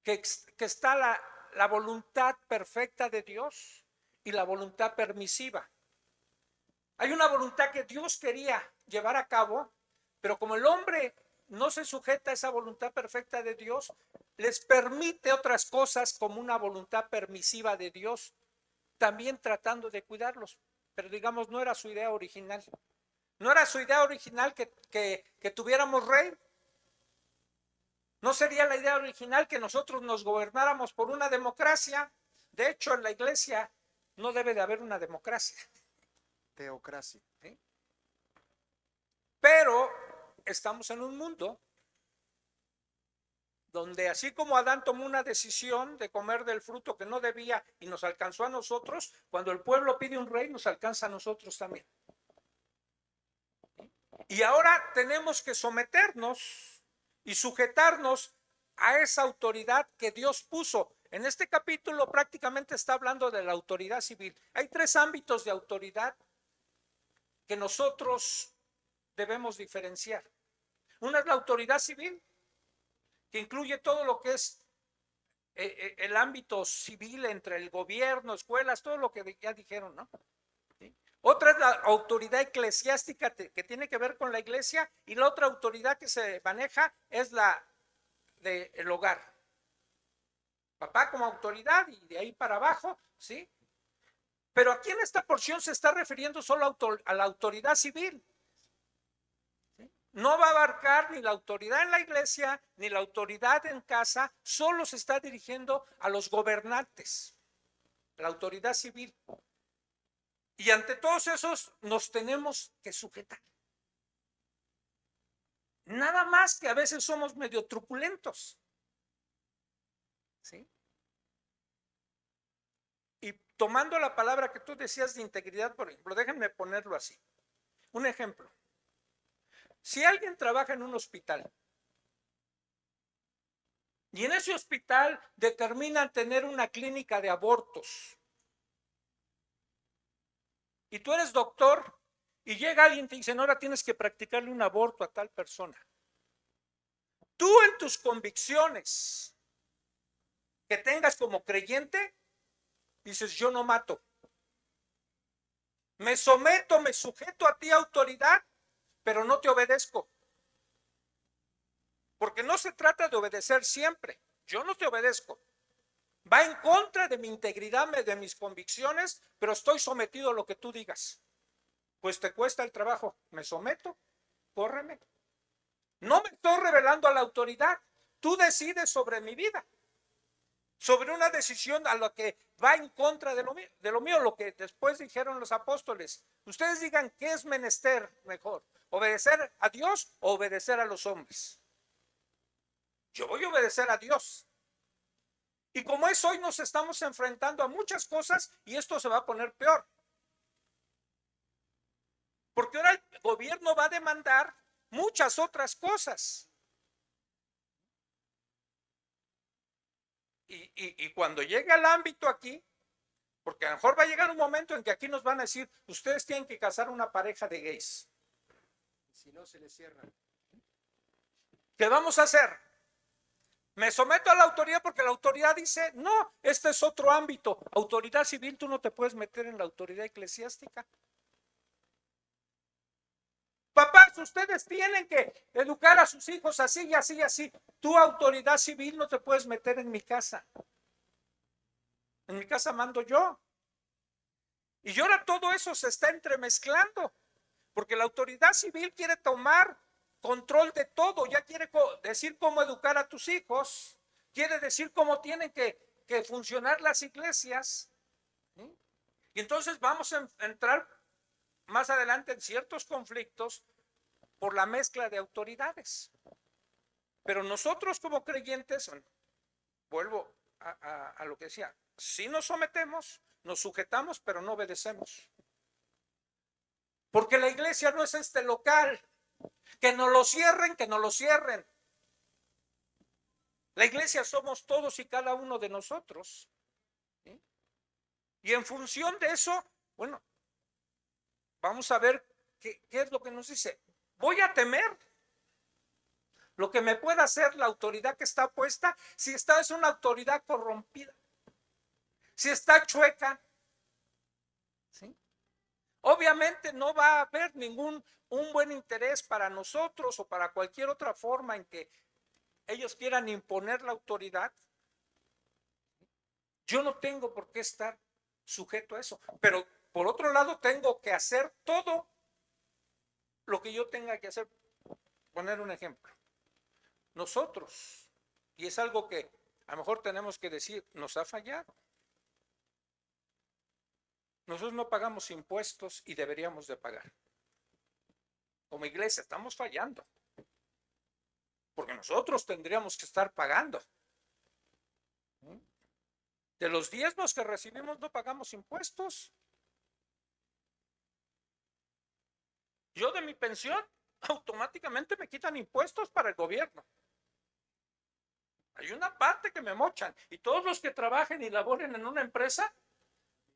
Speaker 8: que está la voluntad perfecta de Dios y la voluntad permisiva. Hay una voluntad que Dios quería llevar a cabo, pero como el hombre no se sujeta a esa voluntad perfecta de Dios, les permite otras cosas como una voluntad permisiva de Dios, también tratando de cuidarlos. Pero digamos, no era su idea original. No era su idea original que tuviéramos rey. No sería la idea original que nosotros nos gobernáramos por una democracia. De hecho, en la iglesia no debe de haber una democracia.
Speaker 1: Teocracia.
Speaker 8: ¿Sí? Pero estamos en un mundo donde así como Adán tomó una decisión de comer del fruto que no debía y nos alcanzó a nosotros, cuando el pueblo pide un rey nos alcanza a nosotros también. Y ahora tenemos que someternos y sujetarnos a esa autoridad que Dios puso. En este capítulo prácticamente está hablando de la autoridad civil. Hay 3 ámbitos de autoridad que nosotros debemos diferenciar. Una es la autoridad civil, que incluye todo lo que es el ámbito civil entre el gobierno, escuelas, todo lo que ya dijeron, ¿no? ¿Sí? Otra es la autoridad eclesiástica que tiene que ver con la iglesia, y la otra autoridad que se maneja es la del hogar. Papá como autoridad y de ahí para abajo, ¿sí? Pero aquí en esta porción se está refiriendo solo a la autoridad civil. ¿Sí? No va a abarcar ni la autoridad en la iglesia, ni la autoridad en casa, solo se está dirigiendo a los gobernantes, la autoridad civil. Y ante todos esos nos tenemos que sujetar. Nada más que a veces somos medio truculentos. ¿Sí? Y tomando la palabra que tú decías de integridad, por ejemplo, déjenme ponerlo así. Un ejemplo. Si alguien trabaja en un hospital y en ese hospital determinan tener una clínica de abortos y tú eres doctor y llega alguien y te dice, no, ahora tienes que practicarle un aborto a tal persona. Tú en tus convicciones que tengas como creyente, dices, yo no mato. Me someto, me sujeto a ti, autoridad, pero no te obedezco. Porque no se trata de obedecer siempre. Yo no te obedezco. Va en contra de mi integridad, de mis convicciones, pero estoy sometido a lo que tú digas. Pues te cuesta el trabajo. Me someto, córreme. No me estoy rebelando a la autoridad. Tú decides sobre mi vida. Sobre una decisión a lo que va en contra de lo mío, lo que después dijeron los apóstoles. Ustedes digan qué es menester mejor, obedecer a Dios o obedecer a los hombres. Yo voy a obedecer a Dios. Y como es hoy, nos estamos enfrentando a muchas cosas y esto se va a poner peor. Porque ahora el gobierno va a demandar muchas otras cosas. Y cuando llegue al ámbito aquí, porque a lo mejor va a llegar un momento en que aquí nos van a decir, ustedes tienen que casar una pareja de gays.
Speaker 1: Si no, se les cierran.
Speaker 8: ¿Qué vamos a hacer? Me someto a la autoridad porque la autoridad dice, no, este es otro ámbito. Autoridad civil, tú no te puedes meter en la autoridad eclesiástica. Papás, ustedes tienen que educar a sus hijos así y así y así. Tu autoridad civil no te puedes meter en mi casa. En mi casa mando yo. Y ahora todo eso se está entremezclando, porque la autoridad civil quiere tomar control de todo, ya quiere decir cómo educar a tus hijos, quiere decir cómo tienen que funcionar las iglesias. ¿Sí? Y entonces vamos a entrar más adelante en ciertos conflictos por la mezcla de autoridades. Pero nosotros como creyentes, vuelvo a lo que decía, si nos sometemos, nos sujetamos, pero no obedecemos. Porque la iglesia no es este local. Que nos lo cierren, que nos lo cierren. La iglesia somos todos y cada uno de nosotros. ¿Sí? Y en función de eso, bueno, vamos a ver qué es lo que nos dice. Voy a temer lo que me pueda hacer la autoridad que está puesta, si esta es una autoridad corrompida, si está chueca. ¿Sí? Obviamente no va a haber un buen interés para nosotros o para cualquier otra forma en que ellos quieran imponer la autoridad. Yo no tengo por qué estar sujeto a eso, pero por otro lado tengo que hacer todo lo que yo tenga que hacer. Poner un ejemplo. Nosotros, y es algo que a lo mejor tenemos que decir, nos ha fallado. Nosotros no pagamos impuestos y deberíamos de pagar. Como iglesia estamos fallando. Porque nosotros tendríamos que estar pagando. De los diezmos que recibimos no pagamos impuestos. Yo de mi pensión automáticamente me quitan impuestos para el gobierno. Hay una parte que me mochan y todos los que trabajen y laboren en una empresa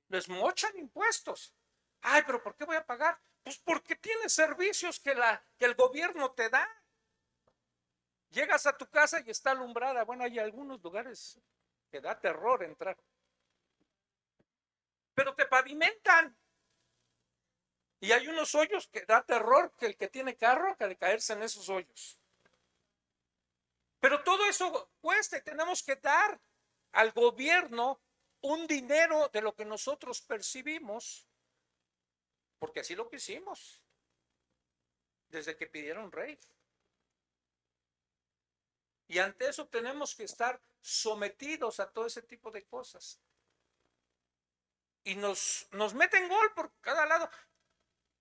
Speaker 8: les mochan impuestos. Ay, pero ¿por qué voy a pagar? Pues porque tienes servicios que el gobierno te da. Llegas a tu casa y está alumbrada. Bueno, hay algunos lugares que da terror entrar. Pero te pavimentan. Y hay unos hoyos que da terror que el que tiene carro que de caerse en esos hoyos. Pero todo eso cuesta y tenemos que dar al gobierno un dinero de lo que nosotros percibimos, porque así lo quisimos, desde que pidieron rey. Y ante eso tenemos que estar sometidos a todo ese tipo de cosas. y nos meten gol por cada lado.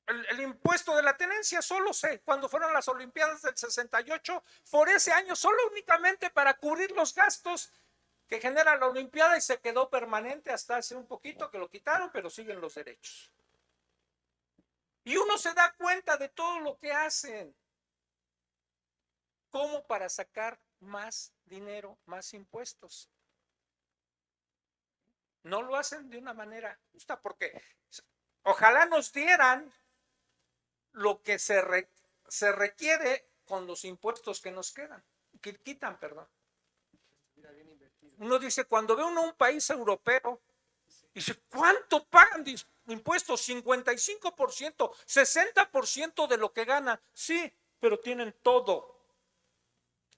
Speaker 8: El impuesto de la tenencia solo cuando fueron las Olimpiadas del 68, por ese año, solo únicamente para cubrir los gastos que genera la Olimpiada, y se quedó permanente hasta hace un poquito que lo quitaron, pero siguen los derechos. Y uno se da cuenta de todo lo que hacen, como para sacar más dinero, más impuestos. No lo hacen de una manera justa, porque ojalá nos dieran lo que se requiere con los impuestos que nos quedan, que quitan, perdón. Uno dice, cuando ve uno un país europeo, dice, ¿cuánto pagan de impuestos? 55%, 60% de lo que ganan. Sí, pero tienen todo.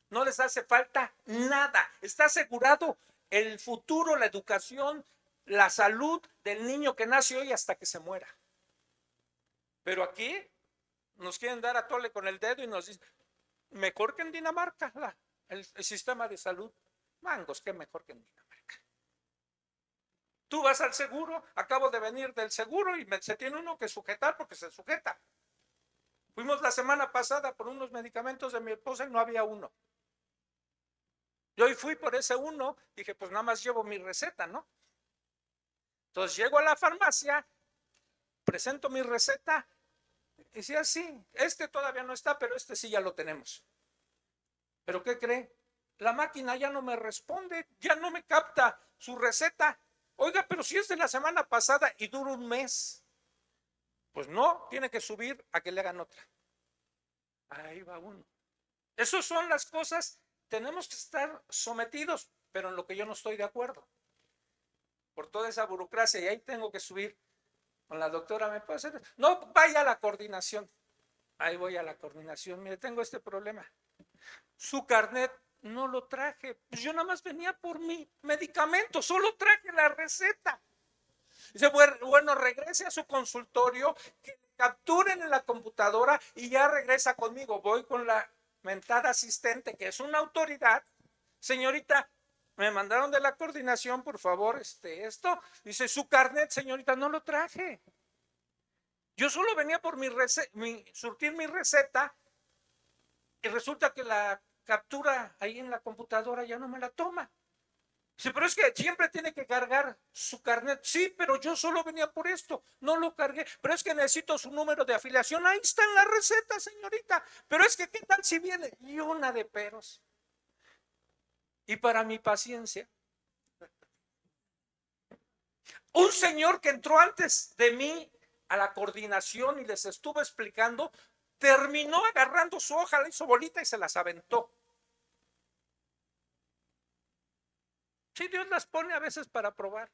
Speaker 8: No les hace falta nada. Está asegurado el futuro, la educación, la salud del niño que nace hoy hasta que se muera. Pero aquí nos quieren dar a tole con el dedo y nos dicen, mejor que en Dinamarca, el sistema de salud. Mangos, qué mejor que en Dinamarca. Tú vas al seguro, acabo de venir del seguro y se tiene uno que sujetar porque se sujeta. Fuimos la semana pasada por unos medicamentos de mi esposa y no había uno. Yo hoy fui por ese uno, dije, pues nada más llevo mi receta, ¿no? Entonces llego a la farmacia, presento mi receta, y decía, sí, este todavía no está, pero este sí ya lo tenemos. ¿Pero qué cree? La máquina ya no me responde, ya no me capta su receta. Oiga, pero si es de la semana pasada y dura un mes. Pues no, tiene que subir a que le hagan otra. Ahí va uno. Esas son las cosas, tenemos que estar sometidos, pero en lo que yo no estoy de acuerdo. Por toda esa burocracia, y ahí tengo que subir con la doctora, ¿me puede hacer? No, vaya a la coordinación. Ahí voy a la coordinación, mire, tengo este problema. Su carnet no lo traje, pues yo nada más venía por mi medicamento, solo traje la receta. Dice, bueno, regrese a su consultorio, que capturen en la computadora y ya regresa conmigo. Voy con la mentada asistente, que es una autoridad. Señorita, me mandaron de la coordinación, por favor, esto. Dice, su carnet, señorita, no lo traje. Yo solo venía por surtir mi receta y resulta que la captura ahí en la computadora ya no me la toma. Dice, pero es que siempre tiene que cargar su carnet. Sí, pero yo solo venía por esto, no lo cargué. Pero es que necesito su número de afiliación. Ahí está en la receta, señorita. Pero es que, ¿qué tal si viene? Y una de peros. Y para mi paciencia, un señor que entró antes de mí a la coordinación y les estuvo explicando, terminó agarrando su hoja, la hizo bolita y se las aventó. Sí, Dios las pone a veces para probar.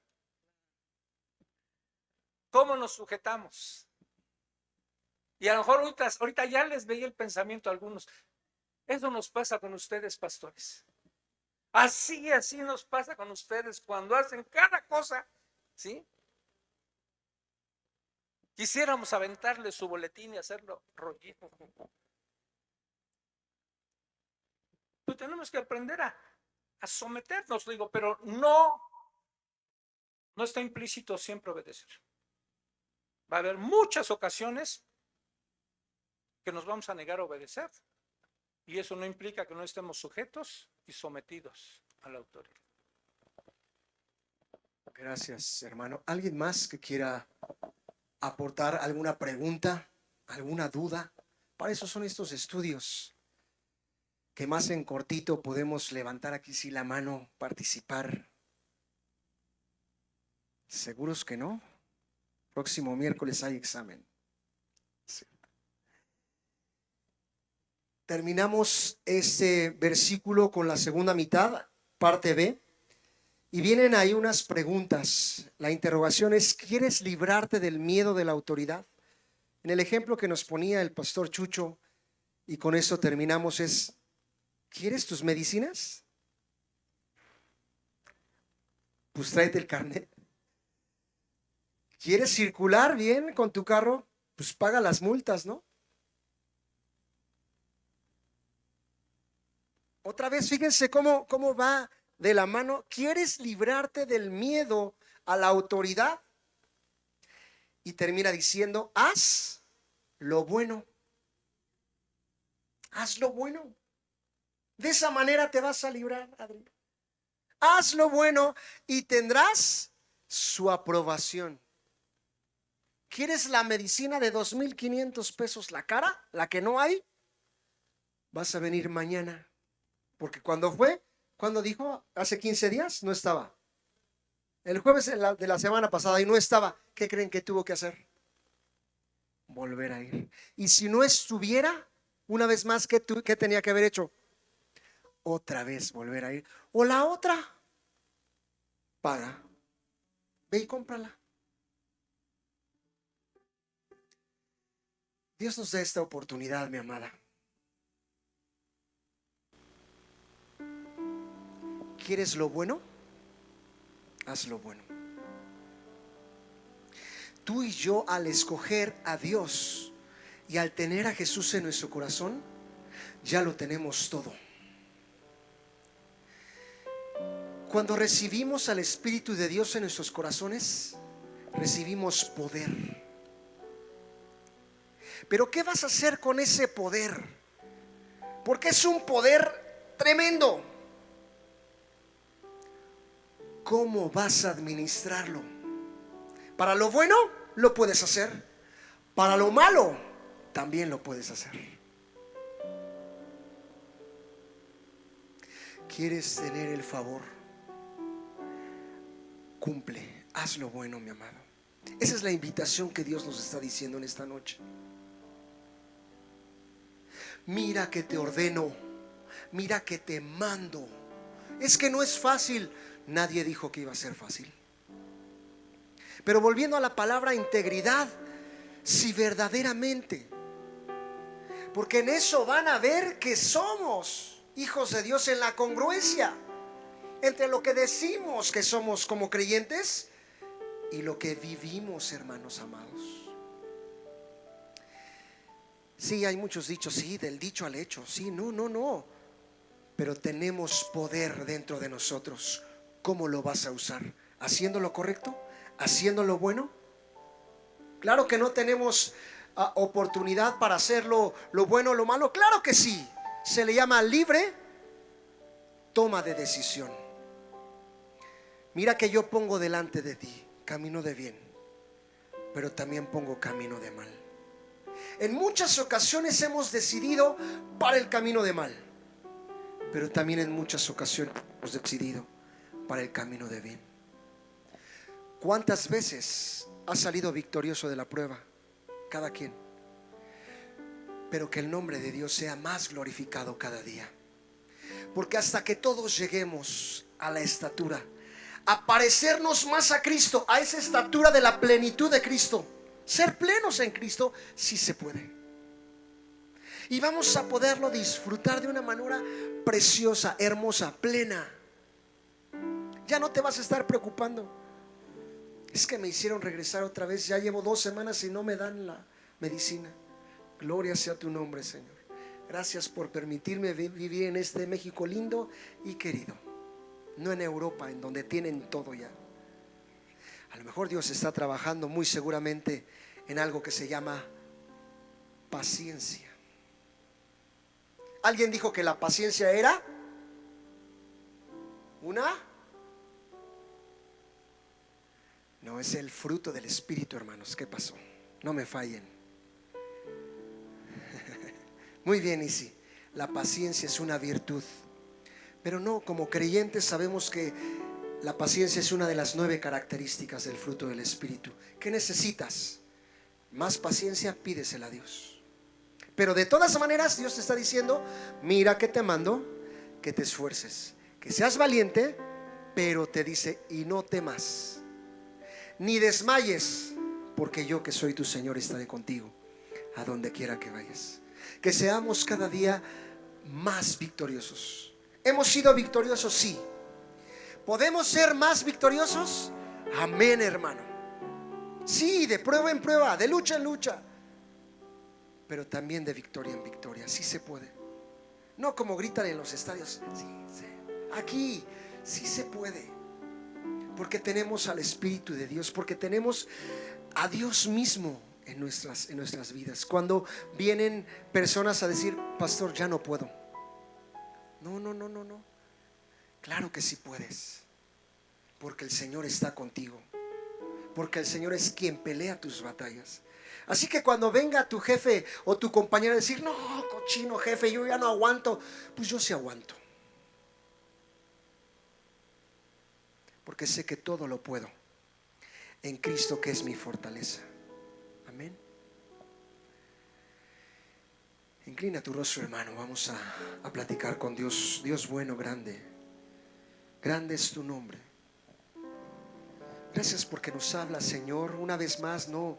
Speaker 8: ¿Cómo nos sujetamos? Y a lo mejor ahorita ya les veía el pensamiento a algunos. Eso nos pasa con ustedes, pastores. Así nos pasa con ustedes cuando hacen cada cosa, ¿sí? Quisiéramos aventarle su boletín y hacerlo rollito. Pues tenemos que aprender a someternos, digo, pero no está implícito siempre obedecer. Va a haber muchas ocasiones que nos vamos a negar a obedecer, y eso no implica que no estemos sujetos y sometidos a la autoridad.
Speaker 1: Gracias, hermano. ¿Alguien más que quiera aportar alguna pregunta, alguna duda? Para eso son estos estudios, que más en cortito podemos levantar aquí sí la mano, participar. ¿Seguros que no? Próximo miércoles hay examen. Sí. Terminamos este versículo con la segunda mitad, parte B, y vienen ahí unas preguntas. La interrogación es, ¿quieres librarte del miedo de la autoridad? En el ejemplo que nos ponía el pastor Chucho, y con eso terminamos, es, ¿quieres tus medicinas? Pues tráete el carnet. ¿Quieres circular bien con tu carro? Pues paga las multas, ¿no? Otra vez, fíjense cómo va de la mano. ¿Quieres librarte del miedo a la autoridad? y termina diciendo, haz lo bueno. Haz lo bueno. De esa manera te vas a librar, Adri. Haz lo bueno y tendrás su aprobación. ¿Quieres la medicina de 2,500 pesos la cara? ¿La que no hay? Vas a venir mañana. Porque cuando dijo, hace 15 días, no estaba. El jueves de la semana pasada y no estaba. ¿Qué creen que tuvo que hacer? Volver a ir. Y si no estuviera, una vez más, ¿qué tenía que haber hecho? Otra vez volver a ir. O la otra, paga. Ve y cómprala. Dios nos da esta oportunidad, mi amada. ¿Quieres lo bueno? Haz lo bueno. Tú y yo, al escoger a Dios y al tener a Jesús en nuestro corazón, ya lo tenemos todo. Cuando recibimos al Espíritu de Dios en nuestros corazones, recibimos poder. Pero ¿qué vas a hacer con ese poder? Porque es un poder tremendo. ¿Cómo vas a administrarlo? Para lo bueno lo puedes hacer. Para lo malo también lo puedes hacer. ¿Quieres tener el favor? Cumple, haz lo bueno, mi amado. Esa es la invitación que Dios nos está diciendo en esta noche. Mira que te ordeno, mira que te mando. Es que no es fácil. Nadie dijo que iba a ser fácil. Pero volviendo a la palabra integridad, si verdaderamente, porque en eso van a ver que somos hijos de Dios, en la congruencia entre lo que decimos que somos como creyentes y lo que vivimos, hermanos amados. Sí, hay muchos dichos, sí, del dicho al hecho, sí, no, pero tenemos poder dentro de nosotros. ¿Cómo lo vas a usar? ¿Haciendo lo correcto? ¿Haciendo lo bueno? Claro que no tenemos oportunidad para hacer lo bueno o lo malo. Claro que sí. Se le llama libre toma de decisión. Mira que yo pongo delante de ti camino de bien, pero también pongo camino de mal. En muchas ocasiones hemos decidido para el camino de mal, pero también en muchas ocasiones hemos decidido para el camino de bien. ¿Cuántas veces has salido victorioso de la prueba? Cada quien. Pero que el nombre de Dios sea más glorificado cada día. Porque hasta que todos lleguemos a la estatura, a parecernos más a Cristo, a esa estatura de la plenitud de Cristo, ser plenos en Cristo, sí se puede. Y vamos a poderlo disfrutar de una manera preciosa, hermosa, plena. Ya no te vas a estar preocupando. Es que me hicieron regresar otra vez. Ya llevo 2 semanas y no me dan la medicina. Gloria sea tu nombre, Señor. Gracias por permitirme vivir en este México lindo y querido. No en Europa, en donde tienen todo ya. A lo mejor Dios está trabajando muy seguramente en algo que se llama paciencia. Alguien dijo que la paciencia era no, es el fruto del Espíritu, hermanos. ¿Qué pasó? No me fallen. Muy bien, Isi. La paciencia es una virtud. Pero no, como creyentes sabemos que la paciencia es una de las 9 características del fruto del Espíritu. ¿Qué necesitas? Más paciencia, pídesela a Dios. Pero de todas maneras Dios te está diciendo: mira que te mando que te esfuerces, que seas valiente, pero te dice: y no temas, ni desmayes, porque yo que soy tu Señor estaré contigo a donde quiera que vayas. Que seamos cada día más victoriosos. ¿Hemos sido victoriosos? Sí. ¿Podemos ser más victoriosos? Amén, hermano. Sí, de prueba en prueba, de lucha en lucha, pero también de victoria en victoria. Sí se puede. No como gritan en los estadios. Sí. Aquí sí se puede. Porque tenemos al Espíritu de Dios, porque tenemos a Dios mismo en nuestras vidas. Cuando vienen personas a decir, pastor, ya no puedo. No. Claro que sí puedes, porque el Señor está contigo, porque el Señor es quien pelea tus batallas. Así que cuando venga tu jefe o tu compañero a decir, no, cochino jefe, yo ya no aguanto, pues yo sí aguanto, porque sé que todo lo puedo en Cristo, que es mi fortaleza. Amén. Inclina tu rostro, hermano. Vamos a platicar con Dios. Dios bueno, grande. Grande es tu nombre. Gracias porque nos habla, Señor. Una vez más, no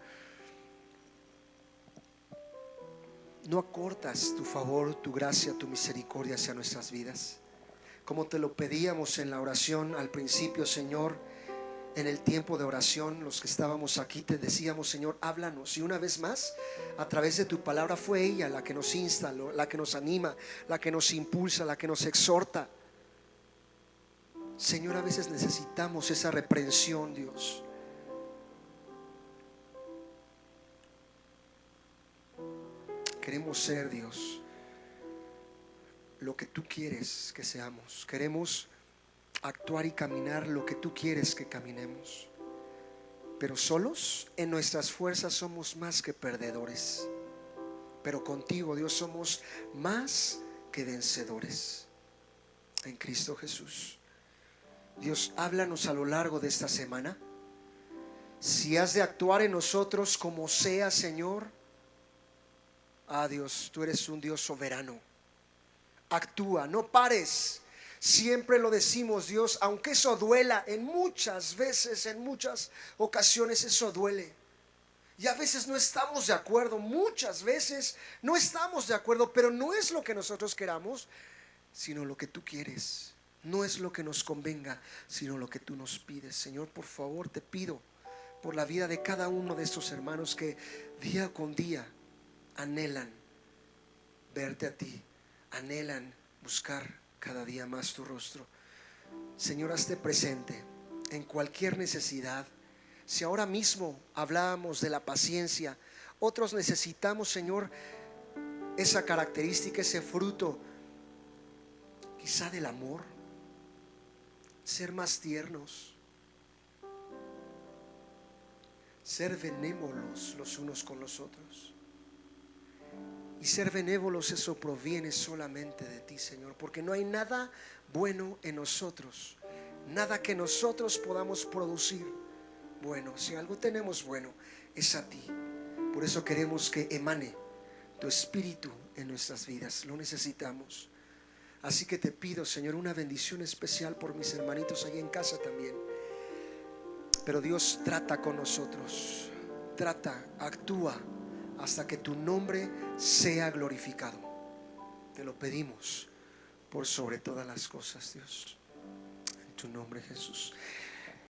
Speaker 1: acortas tu favor, tu gracia, tu misericordia hacia nuestras vidas. Como te lo pedíamos en la oración al principio, Señor. En el tiempo de oración, los que estábamos aquí te decíamos, Señor, háblanos. Y una vez más, a través de tu palabra fue ella la que nos insta, la que nos anima, la que nos impulsa, la que nos exhorta. Señor, a veces necesitamos esa reprensión, Dios. Queremos ser, Dios, lo que tú quieres que seamos. Queremos actuar y caminar lo que tú quieres que caminemos. Pero solos, en nuestras fuerzas, somos más que perdedores. Pero contigo, Dios, somos más que vencedores en Cristo Jesús. Dios, háblanos a lo largo de esta semana. Si has de actuar en nosotros como sea, Señor. Dios, tú eres un Dios soberano. Actúa, no pares. Siempre lo decimos, Dios, aunque eso duela, en muchas veces, en muchas ocasiones eso duele. Y a veces no estamos de acuerdo, muchas veces no estamos de acuerdo, pero no es lo que nosotros queramos, sino lo que tú quieres. No es lo que nos convenga, sino lo que tú nos pides. Señor, por favor, te pido por la vida de cada uno de estos hermanos que día con día anhelan verte a ti, anhelan buscar cada día más tu rostro. Señor, hazte presente en cualquier necesidad. Si ahora mismo hablábamos de la paciencia, otros necesitamos, Señor, esa característica, ese fruto, quizá del amor, ser más tiernos, ser benévolos los unos con los otros. Y ser benévolos, eso proviene solamente de ti, Señor, porque no hay nada bueno en nosotros, nada que nosotros podamos producir bueno. Si algo tenemos bueno, es a ti. Por eso queremos que emane tu espíritu en nuestras vidas, lo necesitamos. Así que te pido, Señor, una bendición especial por mis hermanitos allí en casa también. Pero Dios, trata con nosotros, trata, actúa, hasta que tu nombre sea glorificado. Te lo pedimos por sobre todas las cosas, Dios, en tu nombre, Jesús.